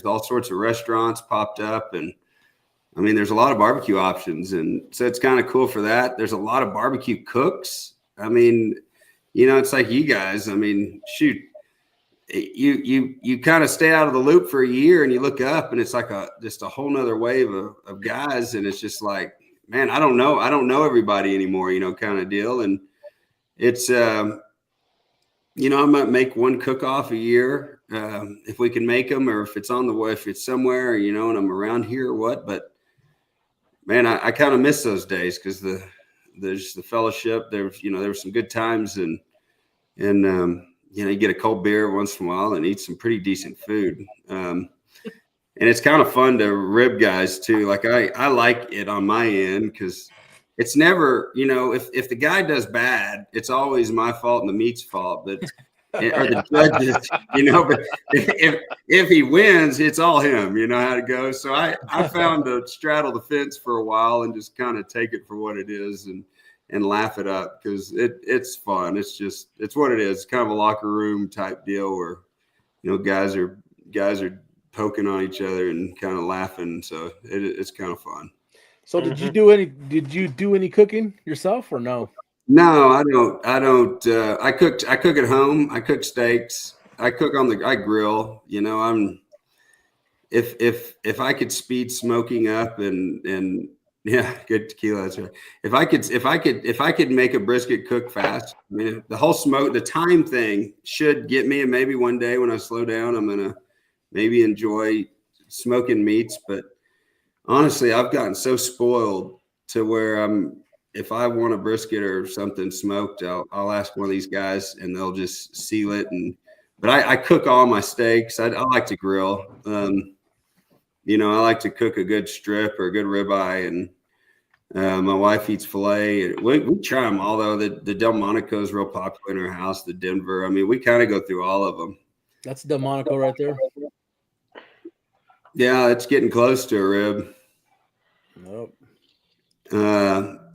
Speaker 5: all sorts of restaurants popped up, and I mean, there's a lot of barbecue options, and so it's kind of cool for that. There's a lot of barbecue cooks. I mean, it's like you guys. I mean, shoot, you kind of stay out of the loop for a year, and you look up, and it's like just a whole nother wave of guys, and it's just like, man, I don't know everybody anymore, kind of deal. And it's I might make one cook-off a year if we can make them, or if it's on the way, if it's somewhere, and I'm around here or what. But man, I kind of miss those days, because there's the fellowship. There were some good times, and you get a cold beer once in a while and eat some pretty decent food. And it's kind of fun to rib guys too. Like I like it on my end, because it's never, if the guy does bad, it's always my fault and the meat's fault, but or the judges, but if he wins, it's all him, how to go. So I found to straddle the fence for a while and just kind of take it for what it is and laugh it up, because it's fun. It's what it is. It's kind of a locker room type deal where, guys are poking on each other and kind of laughing. So it's kind of fun.
Speaker 2: So did you do any cooking yourself, or no?
Speaker 5: No, I don't. I cook at home. I cook steaks. I cook I grill. If I could speed smoking up and Yeah, good tequila. That's right. If I could make a brisket cook fast, I mean, the whole smoke, the time thing should get me. And maybe one day when I slow down, I'm gonna maybe enjoy smoking meats. But honestly, I've gotten so spoiled to where if I want a brisket or something smoked, I'll ask one of these guys and they'll just seal it. But I cook all my steaks. I like to grill. I like to cook a good strip or a good ribeye, and my wife eats filet. We try them all, though. The Delmonico is real popular in our house. The Denver. I mean, we kind of go through all of them.
Speaker 2: That's Delmonico right there.
Speaker 5: Yeah, it's getting close to a rib.
Speaker 2: Nope.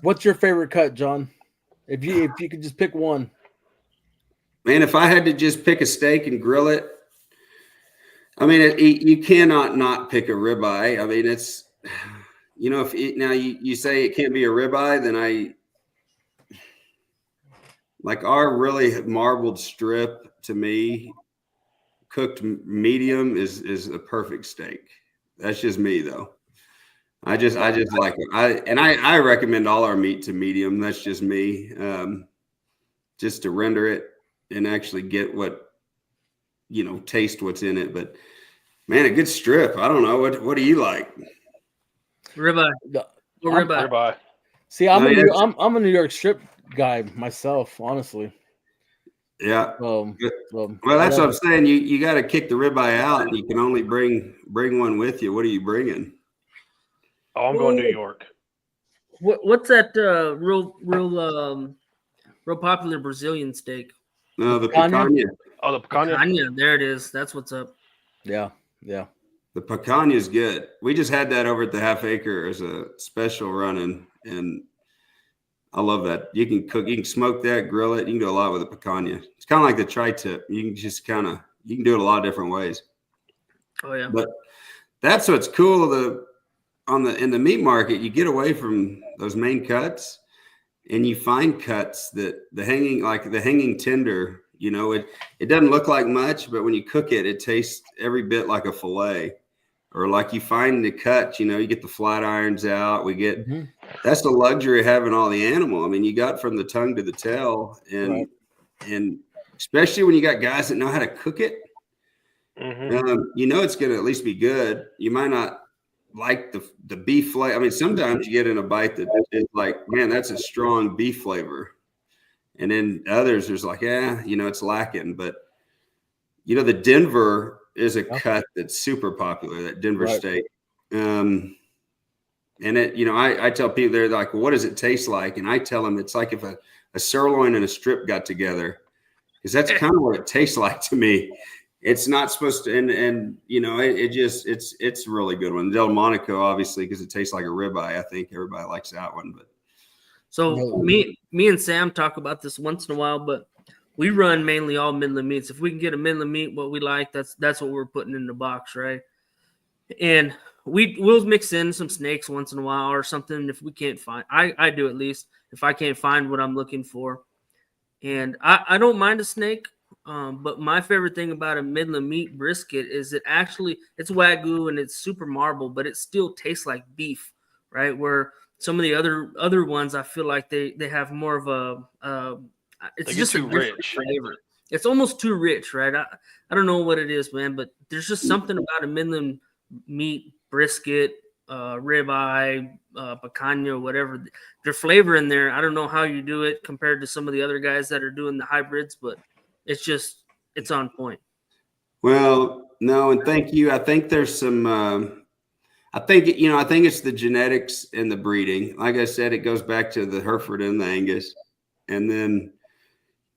Speaker 2: What's your favorite cut, John? If you could just pick one.
Speaker 5: Man, if I had to just pick a steak and grill it, I mean, you cannot not pick a ribeye. I mean, it's, if now you say it can't be a ribeye, then like our really marbled strip, to me, cooked medium is a perfect steak. That's just me, though. I just like it. I recommend all our meat to medium. That's just me. Just to render it and actually get what, taste what's in it. But man, a good strip. I don't know. What do you like?
Speaker 4: Ribeye.
Speaker 3: Ribeye.
Speaker 2: See, I'm a New York strip guy myself, honestly.
Speaker 5: Yeah.
Speaker 2: Well,
Speaker 5: that's what I'm saying. You got to kick the ribeye out, and you can only bring one with you. What are you bringing?
Speaker 3: Oh, I'm going New York.
Speaker 4: What's that real popular Brazilian steak?
Speaker 5: No, the picanha.
Speaker 3: Oh, the picanha.
Speaker 4: Picanha, there it is. That's what's up.
Speaker 2: Yeah.
Speaker 5: The picanha is good. We just had that over at the Half Acre as a special running, and I love that. You can smoke that, grill it. You can do a lot with a picanha. It's kind of like the tri-tip. You can just you can do it a lot of different ways. Oh yeah. But that's what's cool. In the meat market, you get away from those main cuts, and you find cuts that the hanging tender. It doesn't look like much, but when you cook it, it tastes every bit like a fillet. Or like you find the cut, you get the flat irons out. That's the luxury of having all the animal. I mean, you got from the tongue to the tail, and especially when you got guys that know how to cook it, it's going to at least be good. You might not like the beef flavor. I mean, sometimes you get in a bite that is like, man, that's a strong beef flavor. And then others, there's like, it's lacking. But, the Denver is a cut that's super popular, that Denver steak. And it, I tell people, they're like, well, what does it taste like? And I tell them it's like if a sirloin and a strip got together, because that's kind of what it tastes like to me. It's not supposed to, and it's a really good one. Delmonico, obviously, because it tastes like a ribeye. I think everybody likes that one. But
Speaker 4: so me and Sam talk about this once in a while, but we run mainly all Midland meats. If we can get a Midland meat, what we like, that's what we're putting in the box, right? And we'll mix in some snakes once in a while or something if we can't find. I do at least if I can't find what I'm looking for. And I don't mind a snake, but my favorite thing about a Midland meat brisket is it's Wagyu and it's super marble, but it still tastes like beef, right? Where some of the other ones, I feel like they have more of a it's just a different flavor. It's almost too rich, right? I don't know what it is, man, but there's just something about a Midland meat brisket, ribeye, picanha, whatever. Their flavor in there, I don't know how you do it compared to some of the other guys that are doing the hybrids, but it's on point.
Speaker 5: Well, no, and thank you. I think there's some I think it's the genetics and the breeding. Like I said, it goes back to the Hereford and the Angus, and then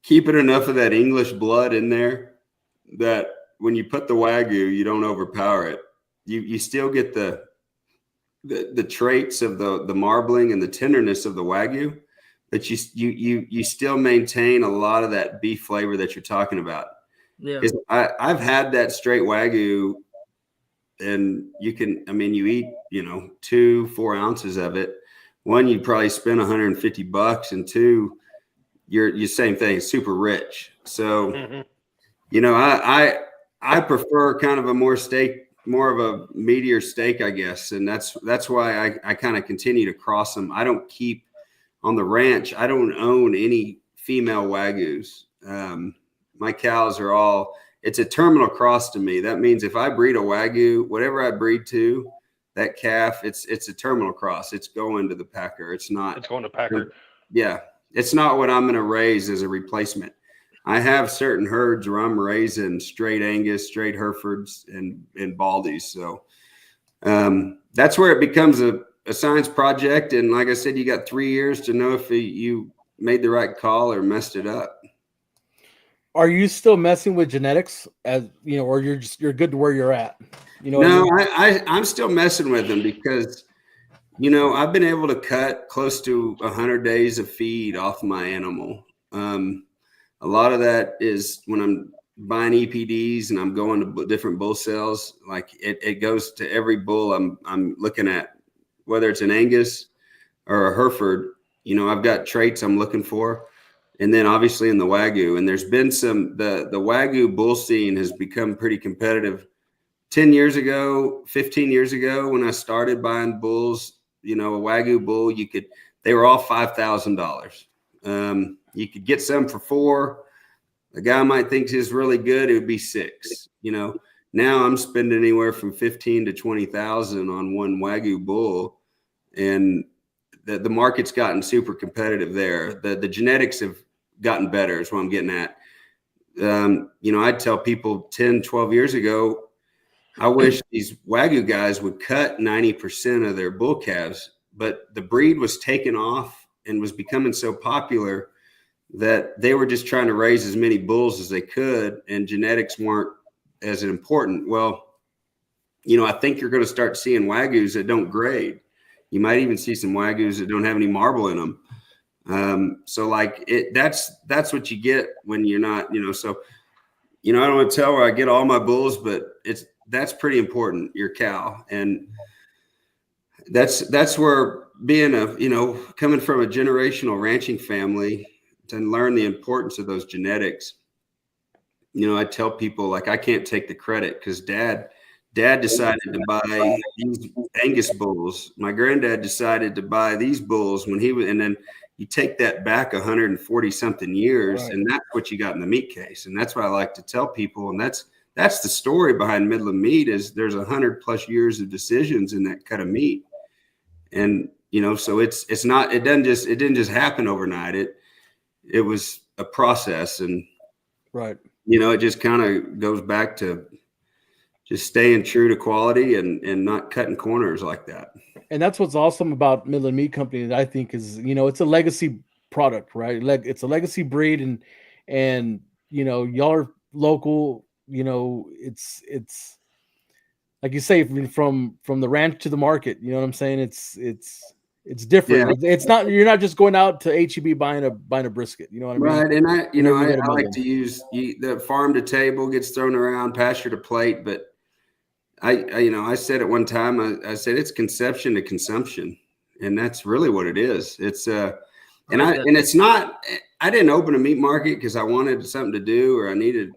Speaker 5: keeping enough of that English blood in there that when you put the Wagyu, you don't overpower it. You still get the traits of the marbling and the tenderness of the Wagyu, but you still maintain a lot of that beef flavor that you're talking about. Yeah, I've had that straight Wagyu, and you eat 2-4 ounces of it. One, you probably spend $150, and two, you're same thing. It's super rich. So, I prefer kind of a more steak more of a meatier steak, I guess. And that's why I kind of continue to cross them. I don't keep on the ranch. I don't own any female Wagyus. My cows are all, it's a terminal cross to me. That means if I breed a Wagyu, whatever I breed to, that calf, it's a terminal cross. It's going to the packer. It's going to packer. Yeah. It's not what I'm going to raise as a replacement. I have certain herds where I'm raising straight Angus, straight Herefords, and Baldies. So that's where it becomes a science project. And like I said, you got 3 years to know if you made the right call or messed it up.
Speaker 2: Are you still messing with genetics, as you know, or you're good to where you're at? You know,
Speaker 5: no, I'm still messing with them because, you know, I've been able to cut close to 100 days of feed off my animal. A lot of that is when I'm buying EPDs and I'm going to different bull sales, like it goes to every bull I'm looking at, whether it's an Angus or a Hereford. You know, I've got traits I'm looking for. And then obviously in the Wagyu, and there's been the Wagyu bull scene has become pretty competitive. 10 years ago, 15 years ago, when I started buying bulls, you know, a Wagyu bull, they were all $5,000. You could get some for $4,000. A guy might think is really good, it would be $6,000. You know, now I'm spending anywhere from $15,000 to $20,000 on one Wagyu bull, and the market's gotten super competitive there. The genetics have gotten better is what I'm getting at. You know, I'd tell people 10, 12 years ago, I wish these Wagyu guys would cut 90% of their bull calves, but the breed was taken off and was becoming so popular that they were just trying to raise as many bulls as they could, and genetics weren't as important. Well, you know, I think you're going to start seeing Wagyus that don't grade. You might even see some Wagyus that don't have any marble in them. So like that's what you get when you're not, you know, so, you know, I don't want to tell where I get all my bulls, but that's pretty important, your cow. And that's where being coming from a generational ranching family to learn the importance of those genetics. You know, I tell people, like, I can't take the credit because dad decided to buy these Angus bulls. My granddad decided to buy these bulls when he was, and then you take that back 140 something years, right, and that's what you got in the meat case. And that's what I like to tell people. And that's the story behind Midland meat is there's 100+ years of decisions in that cut of meat. And, you know, so it didn't just happen overnight. It was a process, and,
Speaker 2: right,
Speaker 5: you know, it just kind of goes back to just staying true to quality and not cutting corners like that.
Speaker 2: And that's what's awesome about Midland Meat Company that I think is, you know, it's a legacy product, right? It's a legacy breed, and you know, y'all are local. You know, it's like you say, from the ranch to the market. You know what I'm saying? It's different. Yeah. It's not, you're not just going out to HEB buying a brisket. You know what I mean?
Speaker 5: Right. And I like to use the farm to table gets thrown around, pasture to plate, but I said at one time, I said it's conception to consumption, and that's really what it is. It's it's not. I didn't open a meat market because I wanted something to do, or I needed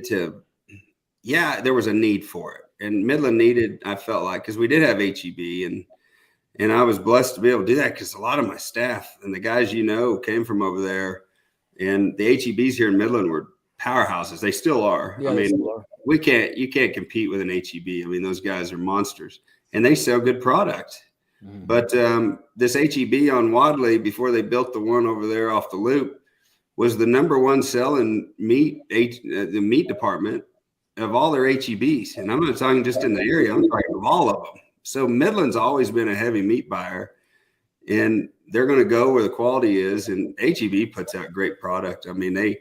Speaker 5: to. Yeah, there was a need for it, and Midland needed. I felt like, because we did have HEB, and I was blessed to be able to do that because a lot of my staff and the guys came from over there, and the HEBs here in Midland were powerhouses. They still are.
Speaker 2: Yeah,
Speaker 5: I mean,
Speaker 2: still are.
Speaker 5: You can't compete with an HEB. I mean, those guys are monsters, and they sell good product. Mm-hmm. But this HEB on Wadley, before they built the one over there off the loop, was the #1 selling meat, the meat department of all their HEBs. And I'm not talking just in the area, I'm talking of all of them. So Midland's always been a heavy meat buyer, and they're going to go where the quality is. And HEB puts out great product. I mean, they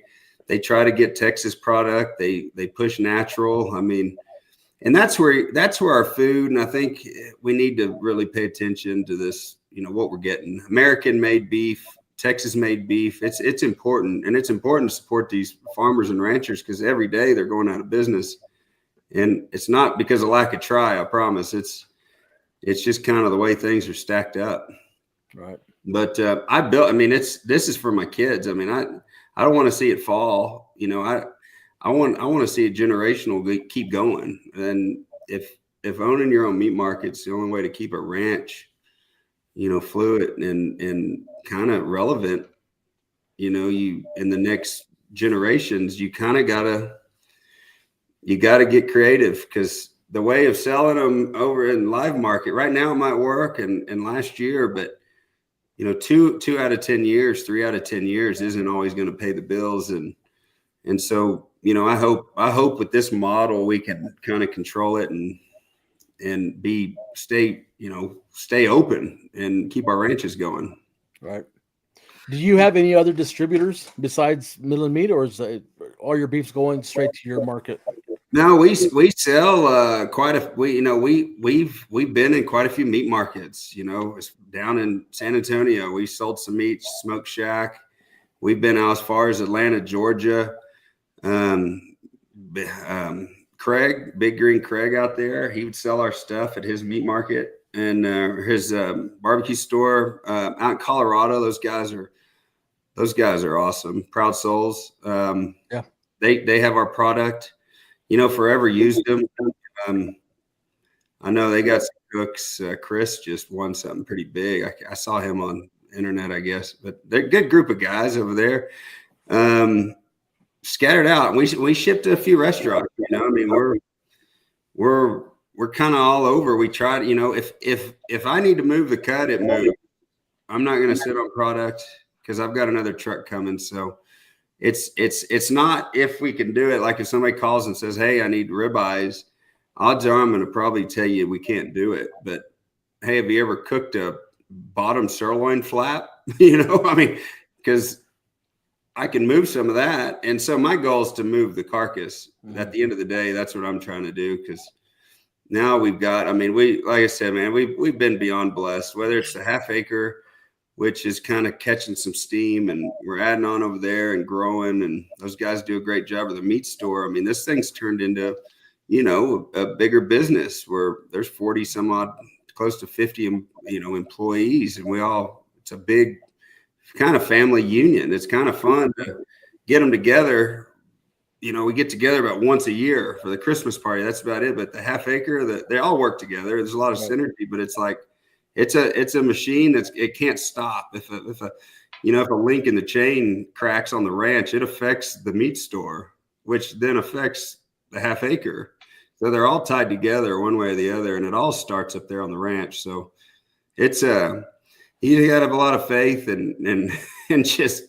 Speaker 5: try to get Texas product. They push natural. I mean, and that's where our food. And I think we need to really pay attention to this. You know what we're getting: American made beef, Texas made beef. It's important, and it's important to support these farmers and ranchers because every day they're going out of business, and it's not because of lack of try. I promise. It's just kind of the way things are stacked up.
Speaker 2: Right.
Speaker 5: But this is for my kids. I mean, I don't want to see it fall. You know, I want to see a generational keep going. And if owning your own meat market's the only way to keep a ranch, fluid and kind of relevant, you in the next generations, you kind of gotta get creative, because the way of selling them over in live market right now, it might work and last year, but 2 out of 10 years, 3 out of 10 years isn't always going to pay the bills. And so, I hope with this model, we can kind of control it and stay open and keep our ranches going.
Speaker 2: Right. Do you have any other distributors besides Midland Meat, or is all your beefs going straight to your market?
Speaker 5: No, we sell we've been in quite a few meat markets. It's down in San Antonio. We sold some meat, Smoke Shack. We've been out as far as Atlanta, Georgia. Craig, Big Green Craig out there, he would sell our stuff at his meat market and his barbecue store out in Colorado. Those guys are awesome. Proud souls.
Speaker 2: Yeah,
Speaker 5: they have our product. Forever used them. I know they got some cooks. Chris just won something pretty big. I saw him on internet, I guess, but they're a good group of guys over there. Scattered out. We shipped to a few restaurants. We're kind of all over. We tried. If I need to move the cut, it moves. I'm not going to sit on product because I've got another truck coming. So it's not if we can do it. Like if somebody calls and says, "Hey, I need ribeyes," odds are I'm going to probably tell you we can't do it. But hey, have you ever cooked a bottom sirloin flap? Because I can move some of that. And so my goal is to move the carcass. At the end of the day, that's what I'm trying to do. Because now we've got, like I said, man, we've been beyond blessed, whether it's the half acre, which is kind of catching some steam, and we're adding on over there and growing. And those guys do a great job of the meat store. This thing's turned into, a bigger business where there's 40 some odd, close to 50, employees. And it's a big kind of family union. It's kind of fun to get them together. We get together about once a year for the Christmas party. That's about it. But the half acre, they all work together. There's a lot of synergy, but it's like, it's a machine it can't stop. If a link in the chain cracks on the ranch, it affects the meat store, which then affects the half acre. So they're all tied together one way or the other, and it all starts up there on the ranch. So it's you got to have a lot of faith and just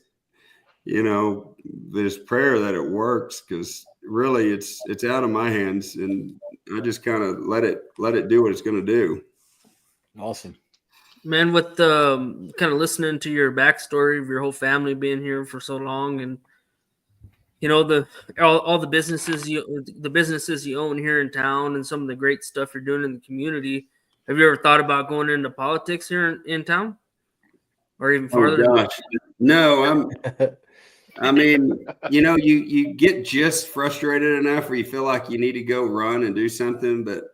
Speaker 5: there's prayer that it works, because really it's out of my hands, and I just kind of let it do what it's going to do.
Speaker 2: Awesome,
Speaker 4: man. With kind of listening to your backstory of your whole family being here for so long, and all the businesses you own here in town, and some of the great stuff you're doing in the community. Have you ever thought about going into politics here in town, or even farther?
Speaker 5: Oh gosh, no. You get just frustrated enough where you feel like you need to go run and do something, but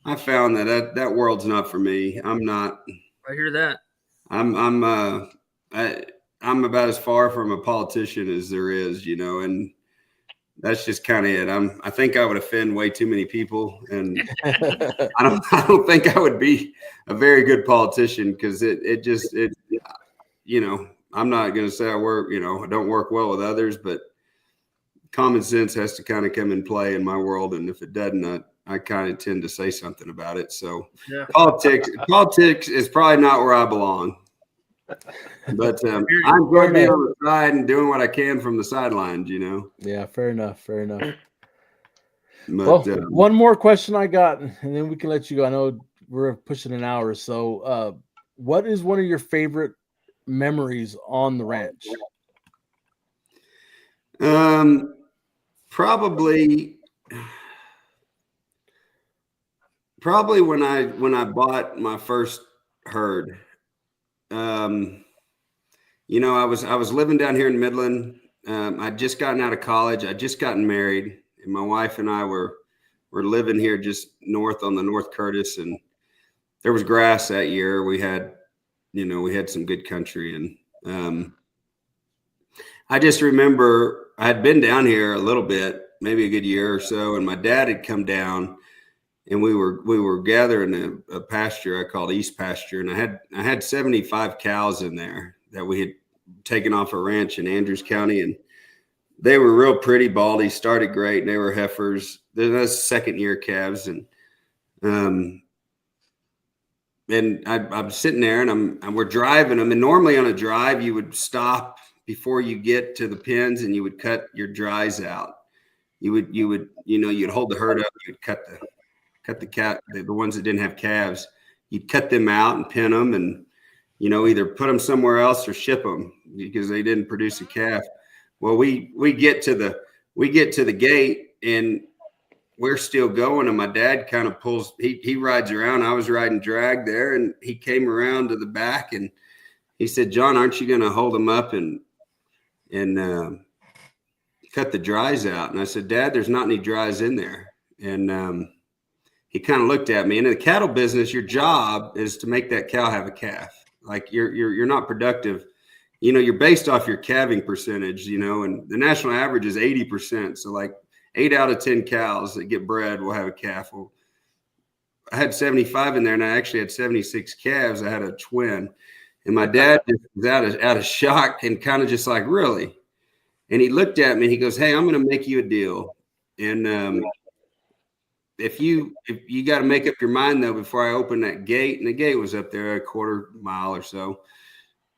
Speaker 5: I found that world's not for me. I'm not.
Speaker 4: I hear that.
Speaker 5: I'm about as far from a politician as there is, and that's just kind of it. I think I would offend way too many people, and I don't think I would be a very good politician, because I'm not going to say I don't work well with others, but common sense has to kind of come in play in my world. And if it doesn't, I kind of tend to say something about it. So yeah. Politics is probably not where I belong, but I'm going to be on the side and doing what I can from the sidelines,
Speaker 2: Yeah, fair enough.
Speaker 5: But,
Speaker 2: well, one more question I got, and then we can let you go. I know we're pushing an hour. So what is one of your favorite memories on the ranch?
Speaker 5: Probably when I bought my first herd. I was living down here in Midland. I'd just gotten out of college. I'd just gotten married, and my wife and I were living here just north on the North Curtis, and there was grass that year. We had some good country, and I just remember I had been down here a little bit, maybe a good year or so, and my dad had come down, and we were gathering a pasture I called East Pasture, and I had 75 cows in there that we had taken off a ranch in Andrews County, and they were real pretty baldy, started great, and they were heifers. They're second year calves, and I'm sitting there, and we're driving them. And normally on a drive, you would stop before you get to the pens, and you would cut your dries out. You'd hold the herd up. You'd cut the ones that didn't have calves. You'd cut them out and pin them, and either put them somewhere else or ship them because they didn't produce a calf. Well, we get to the gate, and we're still going, and my dad kind of pulls. He rides around. I was riding drag there, and he came around to the back, and he said, "John, aren't you going to hold them up and cut the dries out?" And I said, "Dad, there's not any dries in there." And he kind of looked at me. And in the cattle business, your job is to make that cow have a calf. Like you're not productive. You're based off your calving percentage. And the national average is 80%. So like 8 out of 10 cows that get bred will have a calf. Well, I had 75 in there, and I actually had 76 calves. I had a twin, and my dad was out of shock and kind of just like, really? And he looked at me and he goes, "Hey, I'm going to make you a deal. And if you got to make up your mind though, before I open that gate," and the gate was up there a quarter mile or so.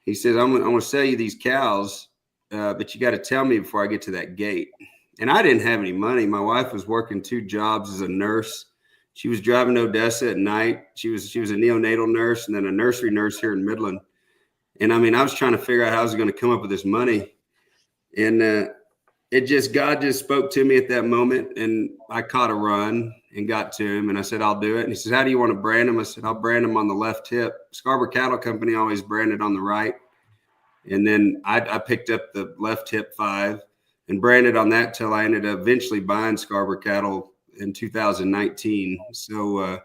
Speaker 5: He says, I'm going to sell you these cows, but you got to tell me before I get to that gate." And I didn't have any money. My wife was working 2 jobs as a nurse. She was driving to Odessa at night. She was a neonatal nurse and then a nursery nurse here in Midland. And I was trying to figure out how I was going to come up with this money. And God just spoke to me at that moment, and I caught a run and got to him, and I said, "I'll do it." And he says, "How do you want to brand them?" I said, "I'll brand them on the left hip." Scharbauer Cattle Company always branded on the right. And then I picked up the left hip 5 and branded on that till I ended up eventually buying Scharbauer Cattle in 2019. So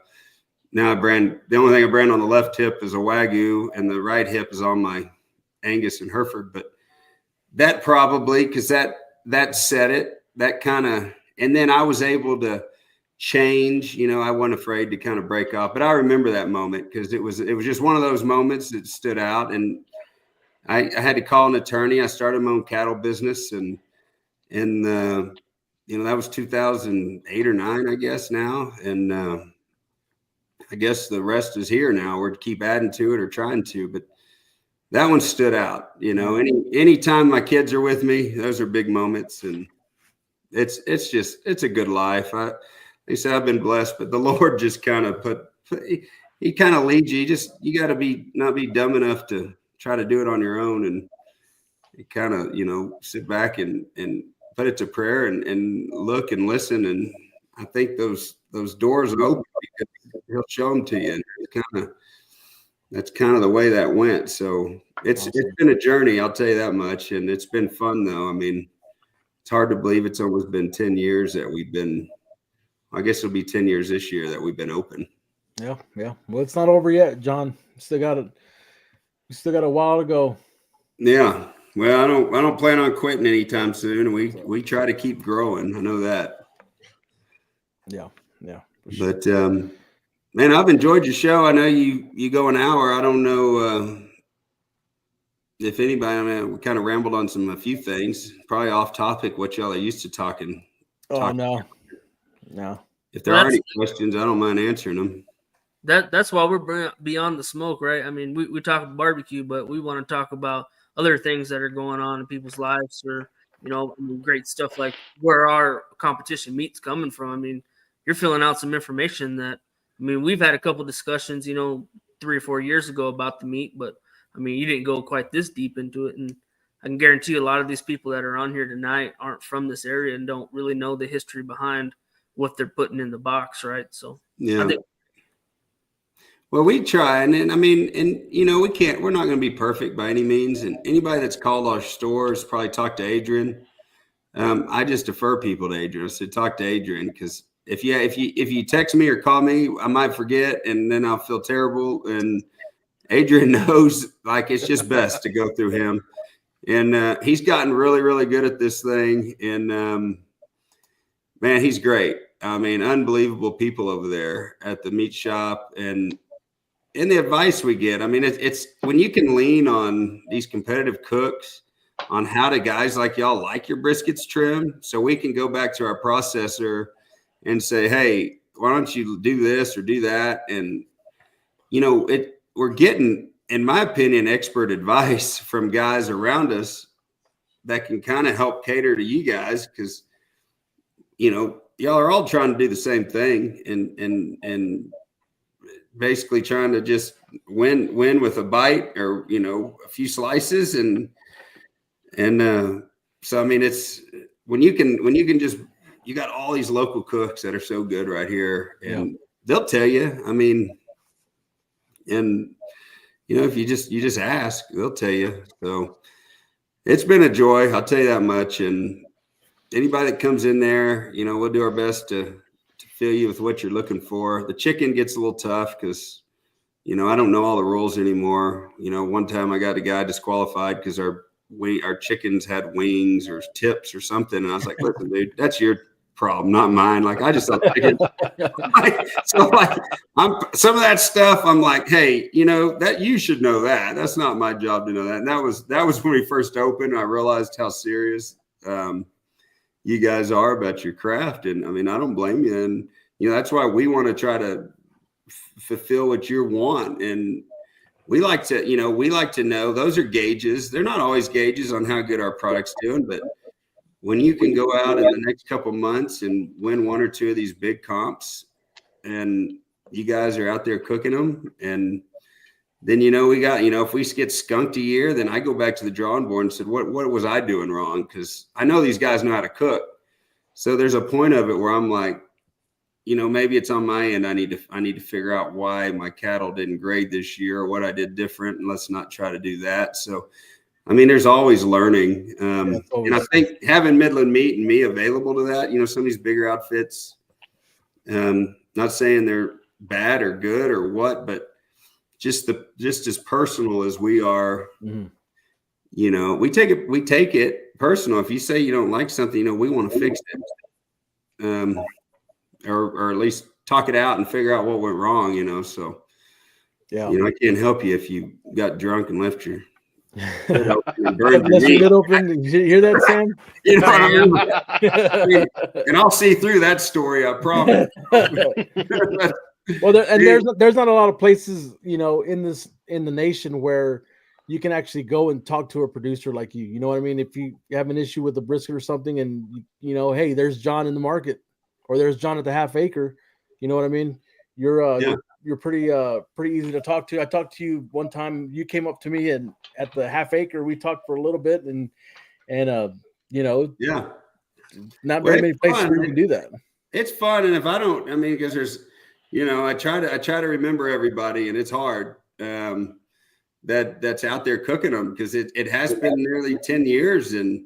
Speaker 5: now the only thing I brand on the left hip is a Wagyu, and the right hip is on my Angus and Hereford. But that probably, because that set it, that kind of, and then I was able to change. I wasn't afraid to kind of break off. But I remember that moment because it was just one of those moments that stood out. And I had to call an attorney. I started my own cattle business, and that was 2008 or 9, I guess now. And I guess the rest is here now. We're to keep adding to it or trying to, but that one stood out. Anytime my kids are with me, those are big moments, and it's a good life. They say I've been blessed, but the Lord just kind of he kind of leads you. You got to not be dumb enough to try to do it on your own, and you kind of, sit back and put it to prayer and look and listen. And I think those doors are open because he'll show them to you. And that's kind of the way that went. So it's been a journey, I'll tell you that much. And it's been fun though. It's hard to believe it's almost been 10 years that we've been, I guess it'll be 10 years this year that we've been open.
Speaker 2: Yeah. Well, it's not over yet, John. We still got a while to go. Yeah.
Speaker 5: Well, I don't plan on quitting anytime soon. We try to keep growing. I know that.
Speaker 2: Yeah.
Speaker 5: Sure. But man, I've enjoyed your show. I know you go an hour. I don't know if anybody. We kind of rambled on a few things, probably off topic. What y'all are used to talking.
Speaker 2: No.
Speaker 5: If there are any questions, I don't mind answering them.
Speaker 4: That's why we're beyond the smoke, right? We talk about barbecue, but we want to talk about other things that are going on in people's lives, or great stuff like where our competition meat's coming from. You're filling out some information that we've had a couple discussions 3 or 4 years ago about the meat, but you didn't go quite this deep into it. And I can guarantee you a lot of these people that are on here tonight aren't from this area and don't really know the history behind what they're putting in the box, right? So
Speaker 5: yeah. Well, we try, and we're not going to be perfect by any means. And anybody that's called our stores probably talked to Adrian. I just defer people to Adrian. I said, talk to Adrian, because if you text me or call me, I might forget, and then I'll feel terrible. And Adrian knows, it's just best to go through him. And he's gotten really, really good at this thing. And man, he's great. I mean, unbelievable people over there at the meat shop, and the advice we get. I mean, it's when you can lean on these competitive cooks on how do guys like y'all like your briskets trimmed, so we can go back to our processor and say, hey, why don't you do this or do that? And we're getting, in my opinion, expert advice from guys around us that can kind of help cater to you guys, because y'all are all trying to do the same thing and basically trying to just win with a bite or a few slices and so I mean, it's when you can just, you got all these local cooks that are so good right here, and they'll tell you. I mean, and if you just ask, they'll tell you. So it's been a joy, I'll tell you that much. And anybody that comes in there, we'll do our best to fill you with what you're looking for. The chicken gets a little tough because I don't know all the rules anymore. One time I got a guy disqualified because our chickens had wings or tips or something, and I was like, listen, dude, that's your problem, not mine. Like, I just thought chickens. Some of that stuff, I'm like, hey, that you should know that. That's not my job to know that. And that was when we first opened. I realized how serious you guys are about your craft, and I mean, I don't blame you. And that's why we want to try to fulfill what you want. And we like to know those are gauges. They're not always gauges on how good our product's doing, but when you can go out in the next couple months and win one or two of these big comps, and you guys are out there cooking them, and then we got if we get skunked a year, then I go back to the drawing board and said, what was I doing wrong? Because I know these guys know how to cook. So there's a point of it where I'm like, maybe it's on my end. I need to figure out why my cattle didn't grade this year or what I did different, and let's not try to do that. So, I mean, there's always learning. And I think having Midland Meat and me available to that, some of these bigger outfits, not saying they're bad or good or what, but just as personal as we are, we take it personal. If you say you don't like something, we want to fix it. Or at least talk it out and figure out what went wrong, so I can't help you if you got drunk and left your lid open and burned your meat.
Speaker 2: Did you hear that, Sam?
Speaker 5: What I mean? And I'll see through that story, I promise.
Speaker 2: Well, there's not a lot of places, in the nation where you can actually go and talk to a producer like you. You know what I mean? If you have an issue with a brisket or something, and hey, there's John in the market, or there's John at the half acre. You know what I mean? You're pretty easy to talk to. I talked to you one time. You came up to me and at the half acre, we talked for a little bit, and not very many places where you can do that.
Speaker 5: It's fun, and if I don't, I mean, because there's, I try to remember everybody, and it's hard. That's out there cooking them, because it has been nearly 10 years, and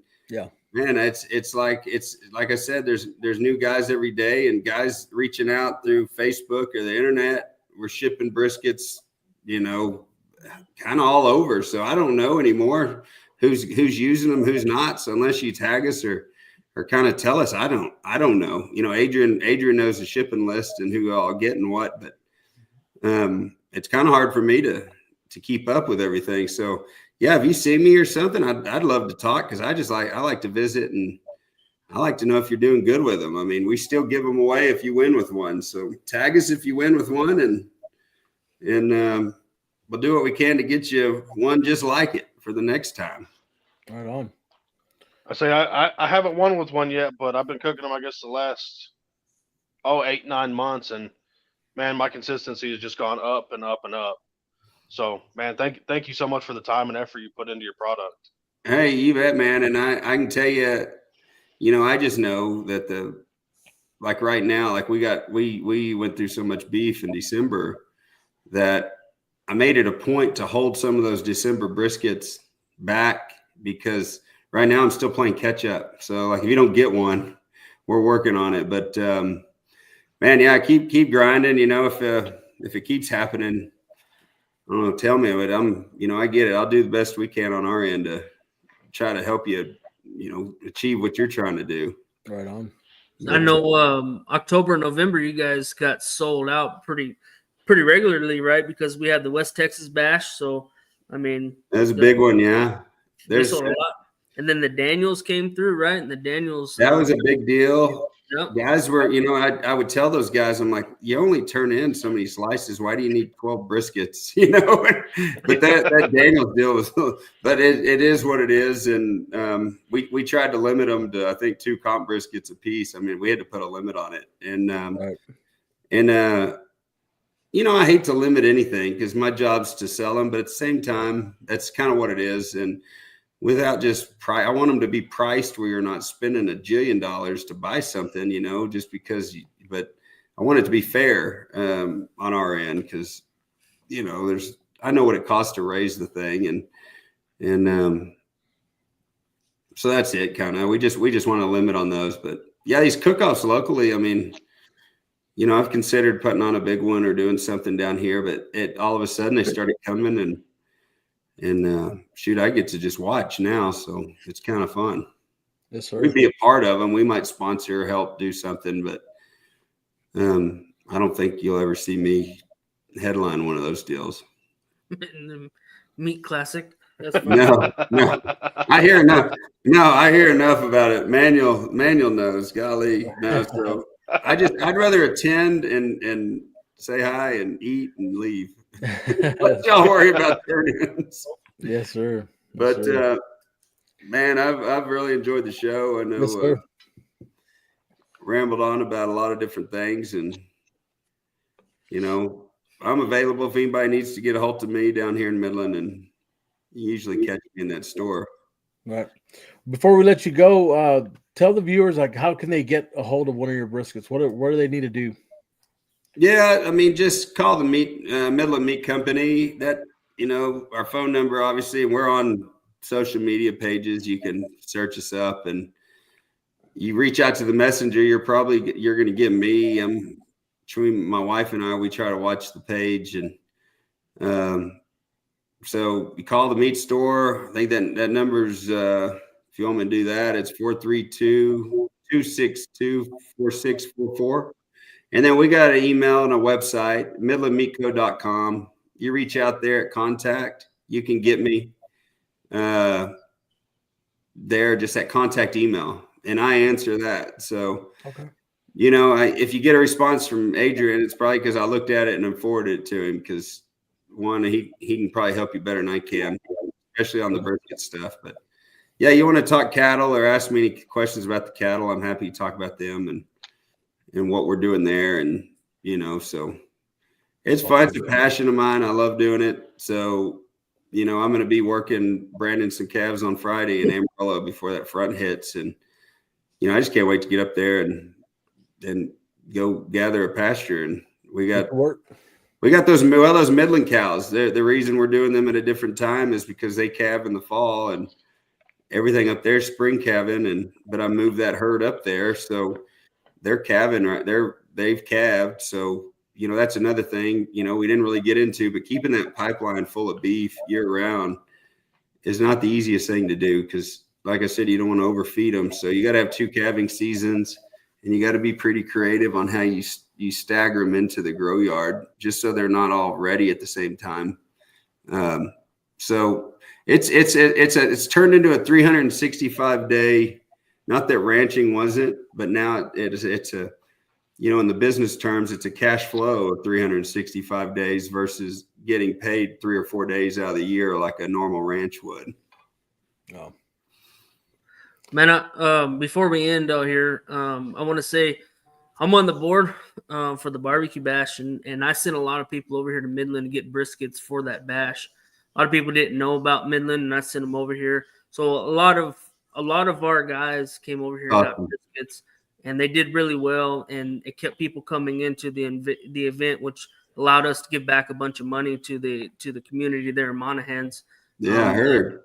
Speaker 5: man, it's like I said, there's new guys every day, and guys reaching out through Facebook or the internet. We're shipping briskets, kind of all over. So I don't know anymore who's using them, who's not. So unless you tag us or kind of tell us, I don't know. Adrian knows the shipping list and who all getting what, but it's kind of hard for me to keep up with everything. So yeah, if you see me or something, I'd love to talk, because I like to visit, and I like to know if you're doing good with them. I mean, we still give them away if you win with one. So tag us if you win with one, and we'll do what we can to get you one just like it for the next time.
Speaker 2: Right on.
Speaker 3: I say I haven't won with one yet, but I've been cooking them, I guess, the last 8-9 months, and man, my consistency has just gone up and up and up. So, man, thank you so much for the time and effort you put into your product.
Speaker 5: Hey, you bet, man. And I can tell you, I just know that like right now, like we went through so much beef in December that I made it a point to hold some of those December briskets back, because right now I'm still playing catch up. So like, if you don't get one, we're working on it. But man, yeah, keep grinding. If it keeps happening, I don't know, tell me. But I get it. I'll do the best we can on our end to try to help you, achieve what you're trying to do.
Speaker 2: Right on.
Speaker 4: I know October, November, you guys got sold out pretty regularly, right? Because we had the West Texas Bash. So, I mean,
Speaker 5: that's a big one. Yeah.
Speaker 4: They sold a lot. And then the Daniels came through, right? And the Daniels.
Speaker 5: That was a big deal.
Speaker 4: Yep.
Speaker 5: Guys were, I would tell those guys, I'm like, you only turn in so many slices. Why do you need 12 briskets? But that Daniels deal was, but it is what it is. And we tried to limit them to, I think, 2 comp briskets a piece. I mean, we had to put a limit on it. And, I hate to limit anything because my job's to sell them, but at the same time, that's kind of what it is. And without just price, I want them to be priced where you're not spending $1 jillion to buy something, just because. But I want it to be fair on our end because, I know what it costs to raise the thing, and so that's it. Kind of, we just want to limit on those. But yeah, these cook-offs locally. I mean, I've considered putting on a big one or doing something down here, but all of a sudden they started coming and shoot, I get to just watch now, so it's kind of fun.
Speaker 2: Yes, sir.
Speaker 5: We'd be a part of them. We might sponsor or help do something, but I don't think you'll ever see me headline one of those deals.
Speaker 4: The Meat Classic.
Speaker 5: No. I hear enough. No, I hear enough about it. Manuel knows. Golly, no. So I'd rather attend and say hi and eat and leave. Let y'all worry about turn-ins.
Speaker 2: Yes, sir. Yes,
Speaker 5: but
Speaker 2: sir.
Speaker 5: Man, I've really enjoyed the show. I know
Speaker 2: Yes,
Speaker 5: rambled on about a lot of different things, and I'm available if anybody needs to get a hold of me down here in Midland, and you usually catch me in that store.
Speaker 2: Right. Before we let you go, tell the viewers how can they get a hold of one of your briskets? What do they need to do?
Speaker 5: Yeah, I mean, just call the Midland Meat Company. That our phone number, obviously, and we're on social media pages. You can search us up, and you reach out to the messenger. You're going to get me. Between my wife and I, we try to watch the page, and so you call the meat store. I think that number's if you want me to do that, it's 432-262-4644. And then we got an email and a website, midlandmeatco.com. You reach out there at contact. You can get me there just at contact email, and I answer that. So,
Speaker 2: okay.
Speaker 5: If you get a response from Adrian, it's probably because I looked at it and then forwarded it to him because, one, he can probably help you better than I can, especially on the brisket stuff. But, yeah, you want to talk cattle or ask me any questions about the cattle, I'm happy to talk about them and what we're doing there. And, so it's fun. It's a passion of mine. I love doing it. So, I'm going to be working branding some calves on Friday in Amarillo before that front hits. And, I just can't wait to get up there and go gather a pasture. And we got those Midland cows. The reason we're doing them at a different time is because they calve in the fall and everything up there spring calving. But I moved that herd up there. So they're calving right there. They've calved. So, that's another thing, we didn't really get into, but keeping that pipeline full of beef year round is not the easiest thing to do. Cause like I said, you don't want to overfeed them. So you got to have 2 calving seasons, and you got to be pretty creative on how you stagger them into the grow yard just so they're not all ready at the same time. So it's turned into a 365-day, not that ranching wasn't, but now it's a, in the business terms, it's a cash flow of 365 days versus getting paid 3 or 4 days out of the year like a normal ranch would.
Speaker 2: Oh.
Speaker 4: Man, before we end out here, I want to say I'm on the board for the barbecue bash, and I sent a lot of people over here to Midland to get briskets for that bash. A lot of people didn't know about Midland, and I sent them over here. So a lot of our guys came over here and got briskets, and they did really well, and it kept people coming into the event, which allowed us to give back a bunch of money to the community there in Monahans.
Speaker 5: Yeah, I heard.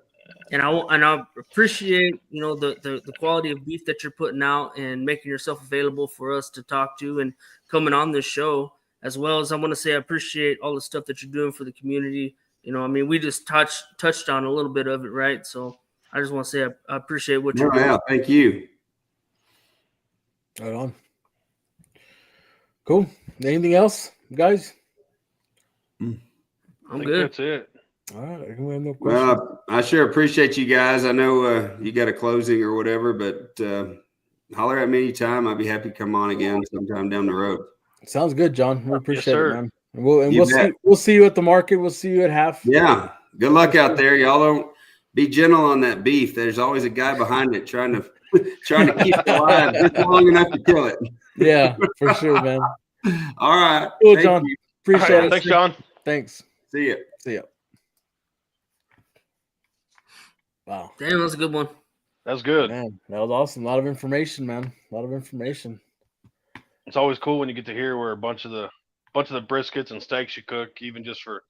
Speaker 4: And I appreciate, the quality of beef that you're putting out and making yourself available for us to talk to and coming on this show, as well as I want to say I appreciate all the stuff that you're doing for the community. We just touched on a little bit of it, right? So I just want to say I appreciate what you're doing.
Speaker 5: Yeah, thank you.
Speaker 2: Right on. Cool. Anything else, guys?
Speaker 4: I'm
Speaker 3: think
Speaker 4: good.
Speaker 3: that's it.
Speaker 2: All right. We have no questions.
Speaker 5: Well, I sure appreciate you guys. I know you got a closing or whatever, but holler at me anytime. I'd be happy to come on again sometime down the road.
Speaker 2: Sounds good, John. We appreciate it,
Speaker 3: sir.
Speaker 2: man. And we'll
Speaker 5: You
Speaker 2: we'll see you at the market. We'll see you at half.
Speaker 5: Yeah. Good luck out there. Y'all don't be gentle on that beef. There's always a guy behind it trying to keep it alive just long enough to kill it.
Speaker 2: Yeah, for sure, man.
Speaker 5: All right.
Speaker 2: Cool,
Speaker 5: Thank
Speaker 2: John.
Speaker 5: you.
Speaker 2: Appreciate
Speaker 3: All right,
Speaker 2: it.
Speaker 3: thanks, John.
Speaker 2: Thanks.
Speaker 5: See ya.
Speaker 2: See ya. Wow.
Speaker 4: Damn, that was a good one.
Speaker 3: That's good.
Speaker 2: Man, that was awesome. A lot of information, man. A lot of information.
Speaker 3: It's always cool when you get to hear where a bunch of the briskets and steaks you cook, even just for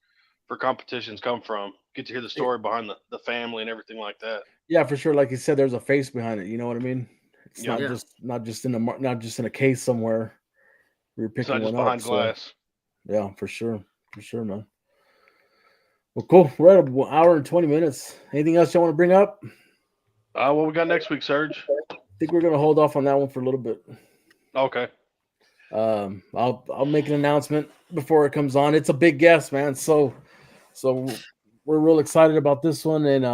Speaker 3: competitions, come from. Get to hear the story behind the family and everything like that.
Speaker 2: Yeah, for sure. Like you said, there's a face behind it. You know what I mean? It's
Speaker 3: Yeah.
Speaker 2: not just in a case somewhere. We're
Speaker 3: It's
Speaker 2: picking
Speaker 3: not just
Speaker 2: one
Speaker 3: behind
Speaker 2: up.
Speaker 3: glass.
Speaker 2: So, yeah, for sure, man. Well, cool. We're at an hour and 20 minutes. Anything else you want to bring up?
Speaker 3: What we got next week, Serge?
Speaker 2: I think we're gonna hold off on that one for a little bit.
Speaker 3: Okay.
Speaker 2: I'll make an announcement before it comes on. It's a big guest, man. So we're real excited about this one, and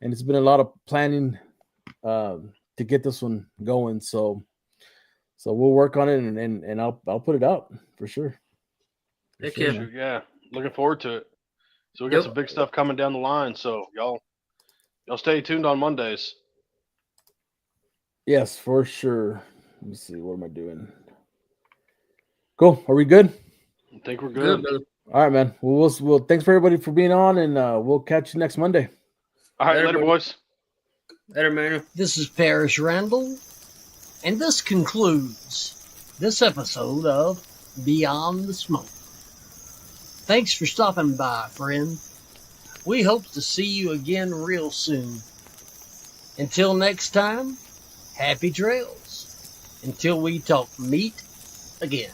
Speaker 2: it's been a lot of planning to get this one going. So we'll work on it, and I'll put it out for sure.
Speaker 4: Heck
Speaker 2: sure,
Speaker 4: yeah.
Speaker 2: man.
Speaker 3: Yeah. Looking forward to it. So we got some big stuff coming down the line. So y'all stay tuned on Mondays.
Speaker 2: Yes, for sure. Let me see. What am I doing? Cool. Are we good?
Speaker 3: I think we're
Speaker 4: Good,
Speaker 3: good.
Speaker 4: brother.
Speaker 2: All right, man. Well, thanks for everybody for being on, and we'll catch you next Monday.
Speaker 3: All right,
Speaker 4: Later,
Speaker 3: later,
Speaker 4: buddy.
Speaker 3: boys.
Speaker 4: Later, man.
Speaker 1: This is Parrish Randall, and this concludes this episode of Beyond the Smoke. Thanks for stopping by, friend. We hope to see you again real soon. Until next time, happy trails. Until we talk meat again.